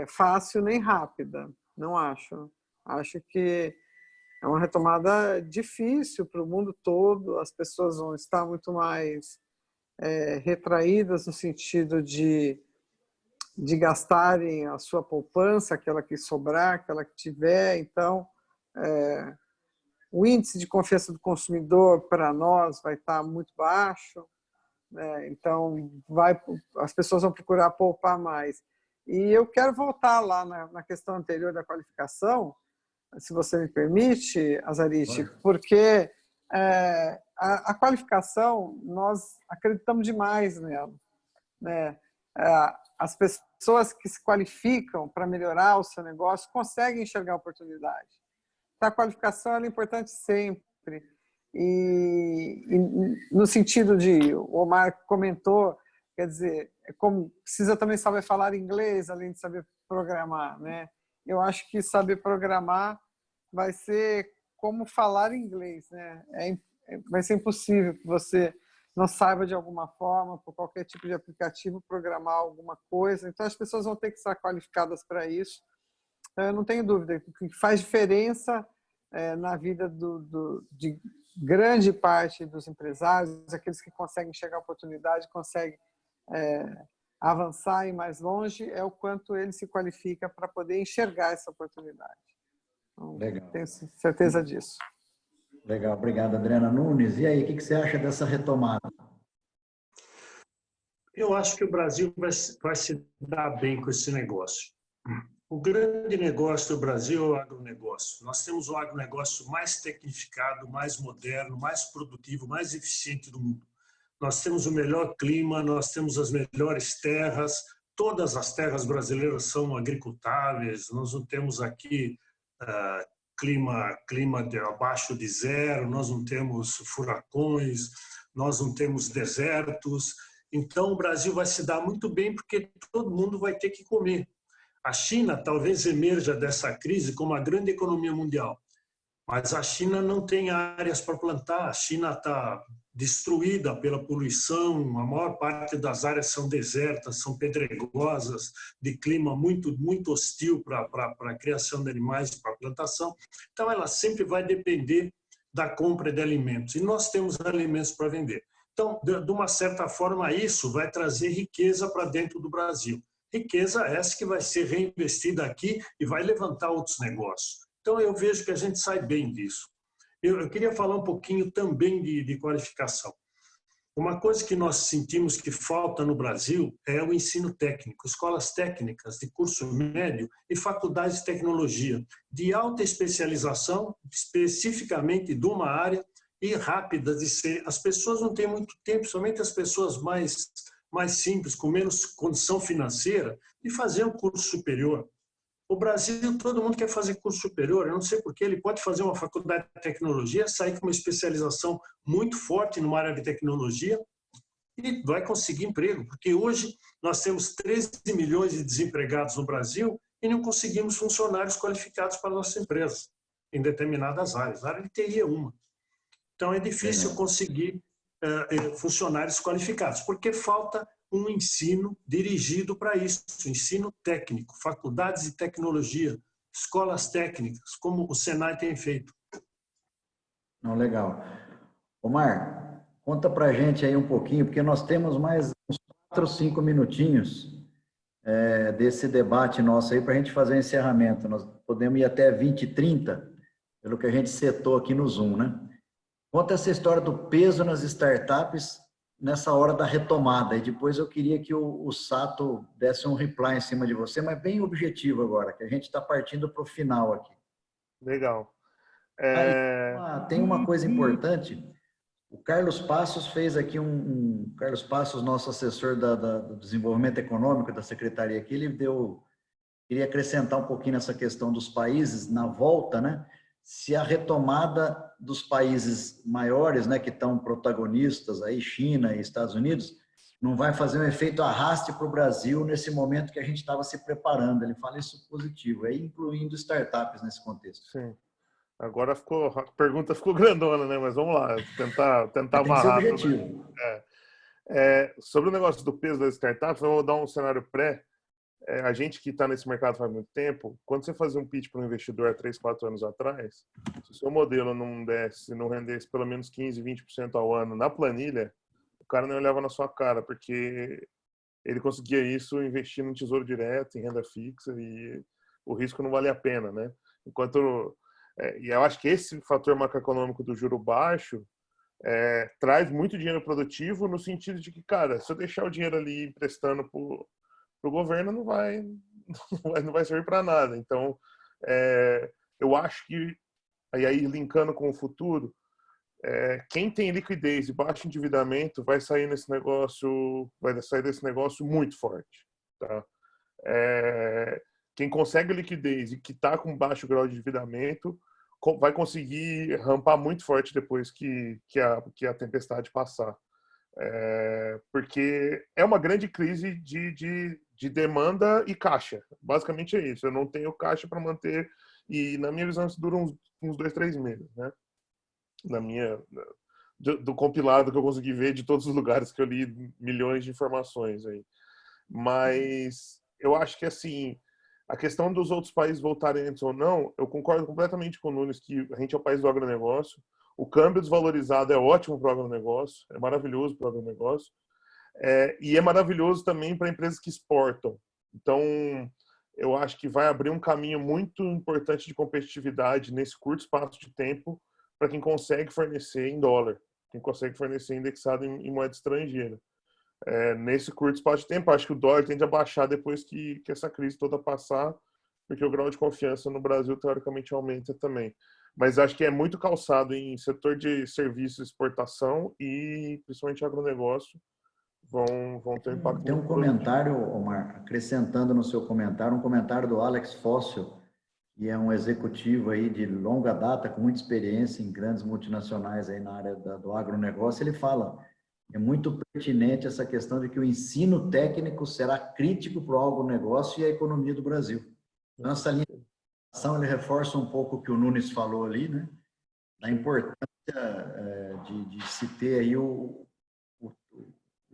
fácil nem rápida. Não acho. Acho que é uma retomada difícil para o mundo todo, as pessoas vão estar muito mais retraídas no sentido de gastarem a sua poupança, aquela que sobrar, aquela que tiver. Então, o índice de confiança do consumidor para nós vai estar muito baixo, então as pessoas vão procurar poupar mais. E eu quero voltar lá na questão anterior da qualificação, se você me permite, Azarite, porque a qualificação, nós acreditamos demais nela. As pessoas que se qualificam para melhorar o seu negócio conseguem enxergar a oportunidade. Então, a qualificação é importante sempre. E no sentido de, o Omar comentou, quer dizer, precisa também saber falar inglês, além de saber programar. Eu acho que saber programar vai ser como falar inglês. Vai ser impossível que você não saiba de alguma forma, por qualquer tipo de aplicativo, programar alguma coisa. Então, as pessoas vão ter que estar qualificadas para isso. Eu não tenho dúvida que faz diferença na vida de grande parte dos empresários, aqueles que conseguem enxergar a oportunidade, conseguem avançar e ir mais longe, é o quanto ele se qualifica para poder enxergar essa oportunidade. Então, legal. Tenho certeza disso. Legal, obrigado, Adriana Nunes. E aí, o que você acha dessa retomada? Eu acho que o Brasil vai se dar bem com esse negócio. O grande negócio do Brasil é o agronegócio. Nós temos o agronegócio mais tecnificado, mais moderno, mais produtivo, mais eficiente do mundo. Nós temos o melhor clima, nós temos as melhores terras, todas as terras brasileiras são agricultáveis, nós não temos aqui clima abaixo de zero, nós não temos furacões, nós não temos desertos. Então, o Brasil vai se dar muito bem porque todo mundo vai ter que comer. A China talvez emerja dessa crise como a grande economia mundial, mas a China não tem áreas para plantar, a China está destruída pela poluição, a maior parte das áreas são desertas, são pedregosas, de clima muito hostil para a criação de animais, para a plantação. Então, ela sempre vai depender da compra de alimentos, e nós temos alimentos para vender. Então, de uma certa forma, isso vai trazer riqueza para dentro do Brasil. Riqueza essa que vai ser reinvestida aqui e vai levantar outros negócios. Então, eu vejo que a gente sai bem disso. Eu queria falar um pouquinho também de qualificação. Uma coisa que nós sentimos que falta no Brasil é o ensino técnico, escolas técnicas de curso médio e faculdades de tecnologia, de alta especialização, especificamente de uma área e rápida de ser. As pessoas não têm muito tempo, somente as pessoas mais simples, com menos condição financeira, de fazer um curso superior. O Brasil, todo mundo quer fazer curso superior, eu não sei porquê, ele pode fazer uma faculdade de tecnologia, sair com uma especialização muito forte numa área de tecnologia e vai conseguir emprego, porque hoje nós temos 13 milhões de desempregados no Brasil e não conseguimos funcionários qualificados para nossas empresas, em determinadas áreas. A área de TI é uma. Então, é difícil conseguir funcionários qualificados, porque falta um ensino dirigido para isso, ensino técnico, faculdades de tecnologia, escolas técnicas, como o Senai tem feito. Não, legal. Omar, conta para a gente aí um pouquinho, porque nós temos mais uns 4 ou 5 minutinhos desse debate nosso aí para a gente fazer o encerramento. Nós podemos ir até 20h30, pelo que a gente setou aqui no Zoom, né? Conta essa história do peso nas startups nessa hora da retomada. E depois eu queria que o Sato desse um reply em cima de você, mas bem objetivo agora, que a gente está partindo para o final aqui. Legal. Tem uma coisa importante. O Carlos Passos fez aqui Carlos Passos, nosso assessor do desenvolvimento econômico da secretaria aqui, queria acrescentar um pouquinho nessa questão dos países na volta, né? Se a retomada dos países maiores, né, que estão protagonistas aí, China e Estados Unidos, não vai fazer um efeito arraste para o Brasil nesse momento que a gente estava se preparando. Ele fala isso positivo, incluindo startups nesse contexto. Sim. Agora a pergunta ficou grandona, né? Mas vamos lá, tentar Tem que amarrar. ser objetivo. Sobre o negócio do peso das startups, eu vou dar um cenário pré. A gente que está nesse mercado faz muito tempo, quando você fazia um pitch para um investidor há 3, 4 anos atrás, se o seu modelo não rendesse pelo menos 15, 20% ao ano na planilha, o cara não olhava na sua cara, porque ele conseguia isso investindo em tesouro direto, em renda fixa, e o risco não valia a pena, né? E eu acho que esse fator macroeconômico do juro baixo traz muito dinheiro produtivo no sentido de que, cara, se eu deixar o dinheiro ali emprestando para o governo, não vai servir para nada. Então, eu acho que, aí linkando com o futuro, quem tem liquidez e baixo endividamento vai sair desse negócio muito forte. Tá? Quem consegue liquidez e que está com baixo grau de endividamento vai conseguir rampar muito forte depois que a tempestade passar. Porque é uma grande crise de demanda e caixa. Basicamente é isso. Eu não tenho caixa para manter, e na minha visão isso dura uns 2, 3 meses, né? Do compilado que eu consegui ver de todos os lugares que eu li milhões de informações aí. Mas eu acho que, assim, a questão dos outros países voltarem antes ou não, eu concordo completamente com o Nunes que a gente é o país do agronegócio. O câmbio desvalorizado é ótimo para o agronegócio, é maravilhoso para o agronegócio. E é maravilhoso também para empresas que exportam. Então, eu acho que vai abrir um caminho muito importante de competitividade nesse curto espaço de tempo para quem consegue fornecer em dólar, quem consegue fornecer indexado em moeda estrangeira. Nesse curto espaço de tempo, acho que o dólar tende a baixar depois que essa crise toda passar, porque o grau de confiança no Brasil, teoricamente, aumenta também. Mas acho que é muito calçado em setor de serviços, exportação e, principalmente, agronegócio, vão ter um impacto. Tem um comentário, Omar, acrescentando no seu comentário, um comentário do Alex Fóssil, que é um executivo aí de longa data, com muita experiência em grandes multinacionais aí na área do agronegócio. Ele fala, é muito pertinente essa questão de que o ensino técnico será crítico para o agronegócio e a economia do Brasil. Então, essa linha de ação, ele reforça um pouco o que o Nunes falou ali, né? Da importância de se ter aí o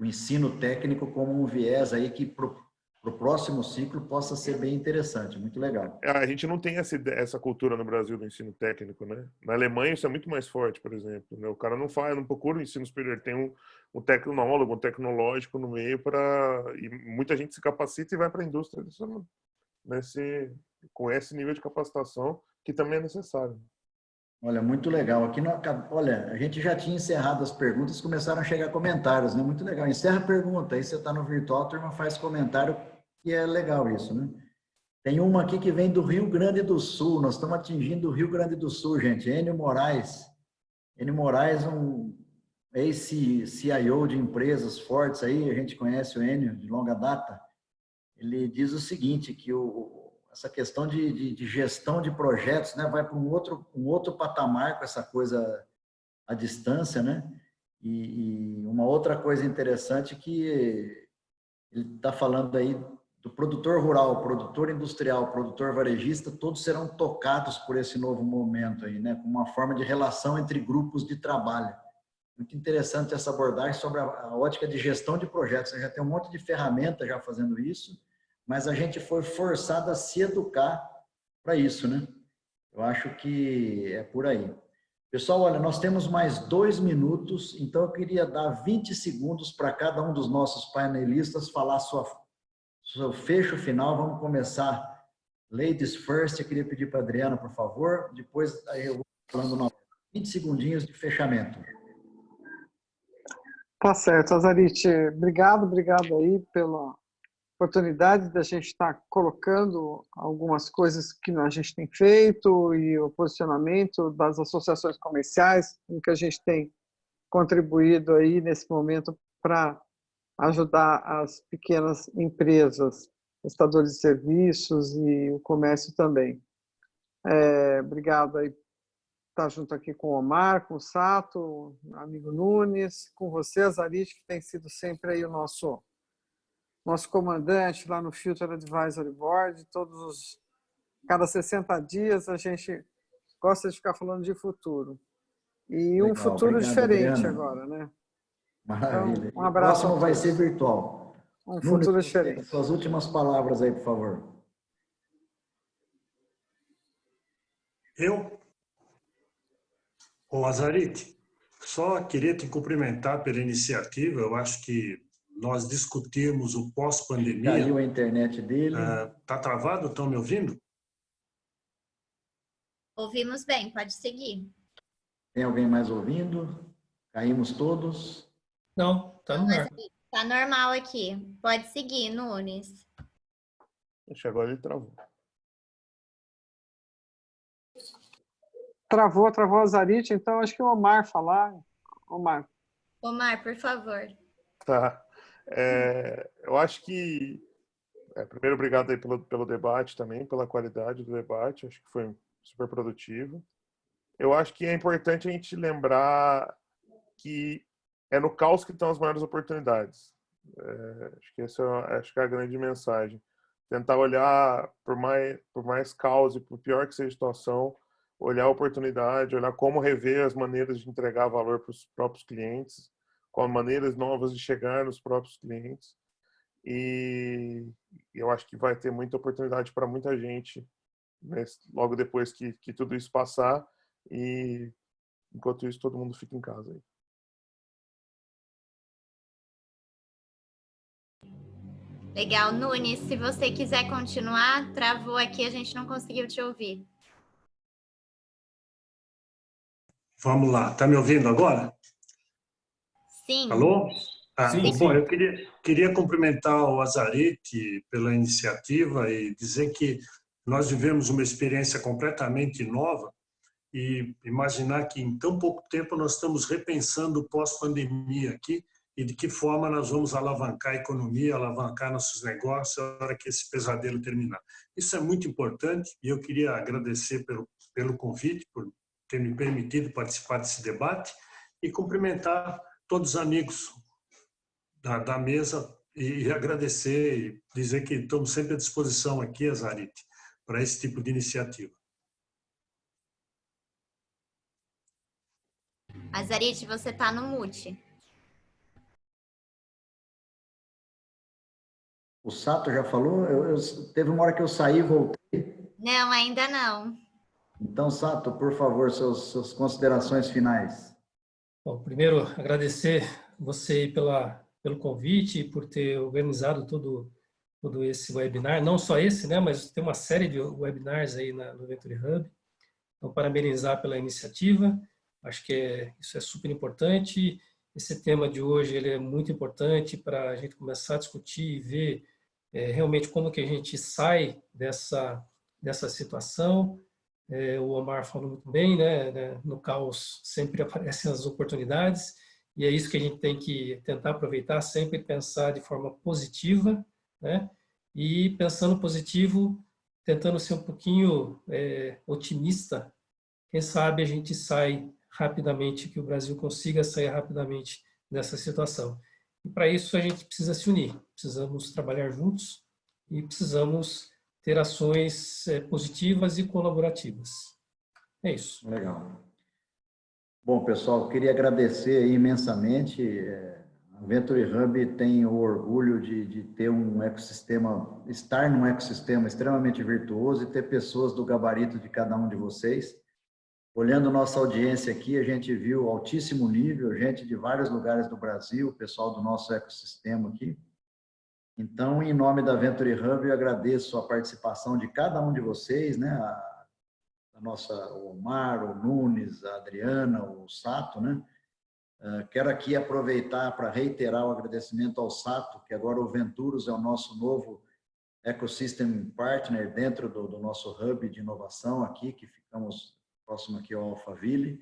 ensino técnico como um viés aí que para o próximo ciclo possa ser bem interessante, muito legal. A gente não tem essa cultura no Brasil do ensino técnico, né? Na Alemanha isso é muito mais forte, por exemplo, né? O cara não procura o ensino superior, tem um tecnólogo, um tecnológico no meio e muita gente se capacita e vai para a indústria com esse nível de capacitação que também é necessário. Olha, muito legal. Olha, a gente já tinha encerrado as perguntas, começaram a chegar comentários, né? Muito legal. Encerra a pergunta, aí você está no virtual, a turma faz comentário, e é legal isso, né? Tem uma aqui que vem do Rio Grande do Sul, nós estamos atingindo o Rio Grande do Sul, gente. Enio Moraes, um ex-CIO de empresas fortes aí, a gente conhece o Enio de longa data. Ele diz o seguinte, que essa questão de gestão de projetos, né, vai para um outro patamar com essa coisa à distância, né? E uma outra coisa interessante que ele está falando aí do produtor rural, produtor industrial, produtor varejista, todos serão tocados por esse novo momento aí, né? Com uma forma de relação entre grupos de trabalho. Muito interessante essa abordagem sobre a ótica de gestão de projetos. Você já tem um monte de ferramentas já fazendo isso, mas a gente foi forçado a se educar para isso, né? Eu acho que é por aí. Pessoal, olha, nós temos mais 2 minutos, então eu queria dar 20 segundos para cada um dos nossos painelistas falar seu fecho final. Vamos começar. Ladies first, eu queria pedir para a Adriana, por favor. Depois aí eu vou falando 20 segundinhos de fechamento. Tá certo, Azarite. Obrigado aí pela oportunidade da gente estar colocando algumas coisas que a gente tem feito e o posicionamento das associações comerciais, em que a gente tem contribuído aí nesse momento para ajudar as pequenas empresas, prestadores de serviços e o comércio também. Obrigado aí por estar junto aqui com o Omar, com o Sato, amigo Nunes, com você, Azarite, que tem sido sempre aí o nosso comandante lá no Future Advisory Board. Cada 60 dias a gente gosta de ficar falando de futuro. E Legal, um futuro obrigado, diferente Adriana. agora, né? Maravilha. Então, um abraço. O próximo vai ser virtual. Um futuro Nunes, diferente. suas últimas palavras aí, por favor. Ô Azarite, só queria te cumprimentar pela iniciativa. Eu acho que nós discutirmos o pós-pandemia. Caiu a internet dele. Tá travado? Estão me ouvindo? Ouvimos bem, pode seguir. Tem alguém mais ouvindo? Caímos todos? Não, tá no ar. Tá normal aqui. Pode seguir, Nunes. Acho que agora ele travou. Travou o Azarite, então acho que o Omar falar. Omar, por favor. Tá. Eu acho que... primeiro, obrigado aí pelo debate também, pela qualidade do debate. Acho que foi super produtivo. Eu acho que é importante a gente lembrar que é no caos que estão as maiores oportunidades. Acho que essa é a grande mensagem. Tentar olhar por mais caos e por pior que seja a situação, olhar a oportunidade, olhar como rever as maneiras de entregar valor para os próprios clientes, com maneiras novas de chegar nos próprios clientes. E eu acho que vai ter muita oportunidade para muita gente, né, logo depois que tudo isso passar. E enquanto isso, todo mundo fica em casa aí. Legal. Nunes, se você quiser continuar, travou aqui, a gente não conseguiu te ouvir. Vamos lá. Tá me ouvindo agora? Sim. Alô? Sim, Bom, sim. eu queria cumprimentar o Azarite pela iniciativa e dizer que nós vivemos uma experiência completamente nova e imaginar que em tão pouco tempo nós estamos repensando o pós-pandemia aqui e de que forma nós vamos alavancar a economia, alavancar nossos negócios na hora que esse pesadelo terminar. Isso é muito importante e eu queria agradecer pelo convite, por ter me permitido participar desse debate e cumprimentar todos os amigos da mesa e agradecer e dizer que estamos sempre à disposição aqui, Azarite, para esse tipo de iniciativa. Azarite, você está no mute. O Sato já falou? Teve uma hora que eu saí e voltei. Não, ainda não. Então, Sato, por favor, suas considerações finais. Bom, primeiro, agradecer você pelo convite e por ter organizado todo esse webinar. Não só esse, né, mas tem uma série de webinars aí no Venture Hub. Então, parabenizar pela iniciativa. Acho que isso é super importante. Esse tema de hoje ele é muito importante para a gente começar a discutir e ver realmente como que a gente sai dessa situação. O Omar falou muito bem, né? No caos sempre aparecem as oportunidades e é isso que a gente tem que tentar aproveitar, sempre pensar de forma positiva, né? E pensando positivo, tentando ser um pouquinho otimista, quem sabe a gente sai rapidamente, que o Brasil consiga sair rapidamente dessa situação. E para isso a gente precisa se unir, precisamos trabalhar juntos, e precisamos ter ações positivas e colaborativas. É isso. Legal. Bom, pessoal, queria agradecer aí imensamente. A Venture Hub tem o orgulho de ter um ecossistema, estar num ecossistema extremamente virtuoso e ter pessoas do gabarito de cada um de vocês. Olhando nossa audiência aqui, a gente viu altíssimo nível, gente de vários lugares do Brasil, pessoal do nosso ecossistema aqui. Então, em nome da Venture Hub, eu agradeço a participação de cada um de vocês, né? O Omar, o Nunes, a Adriana, o Sato, né? Quero aqui aproveitar para reiterar o agradecimento ao Sato, que agora o Venturus é o nosso novo Ecosystem Partner dentro do nosso hub de inovação aqui, que ficamos próximo aqui ao Alphaville,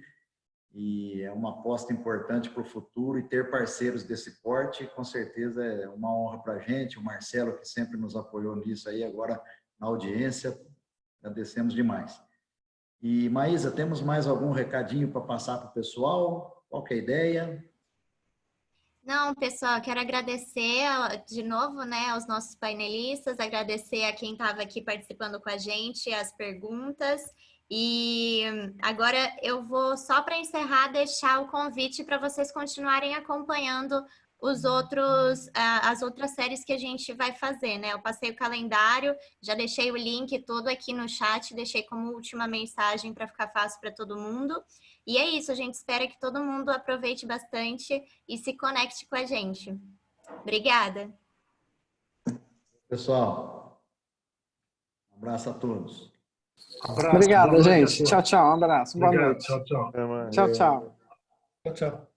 e é uma aposta importante para o futuro, e ter parceiros desse porte, com certeza é uma honra para a gente. O Marcelo, que sempre nos apoiou nisso aí, agora na audiência, agradecemos demais. E, Maísa, temos mais algum recadinho para passar para o pessoal? Qual que é a ideia? Não, pessoal, quero agradecer de novo, né, aos nossos painelistas, agradecer a quem estava aqui participando com a gente, as perguntas. E agora eu vou, só para encerrar, deixar o convite para vocês continuarem acompanhando as outras séries que a gente vai fazer, né? Eu passei o calendário, já deixei o link todo aqui no chat, deixei como última mensagem para ficar fácil para todo mundo. E é isso, a gente espera que todo mundo aproveite bastante e se conecte com a gente. Obrigada. Pessoal, um abraço a todos. Abraço, Obrigada, boa noite a gente. todos. Tchau, tchau. Um abraço. Boa Obrigado, noite. tchau, tchau. Tchau, tchau. Tchau, tchau.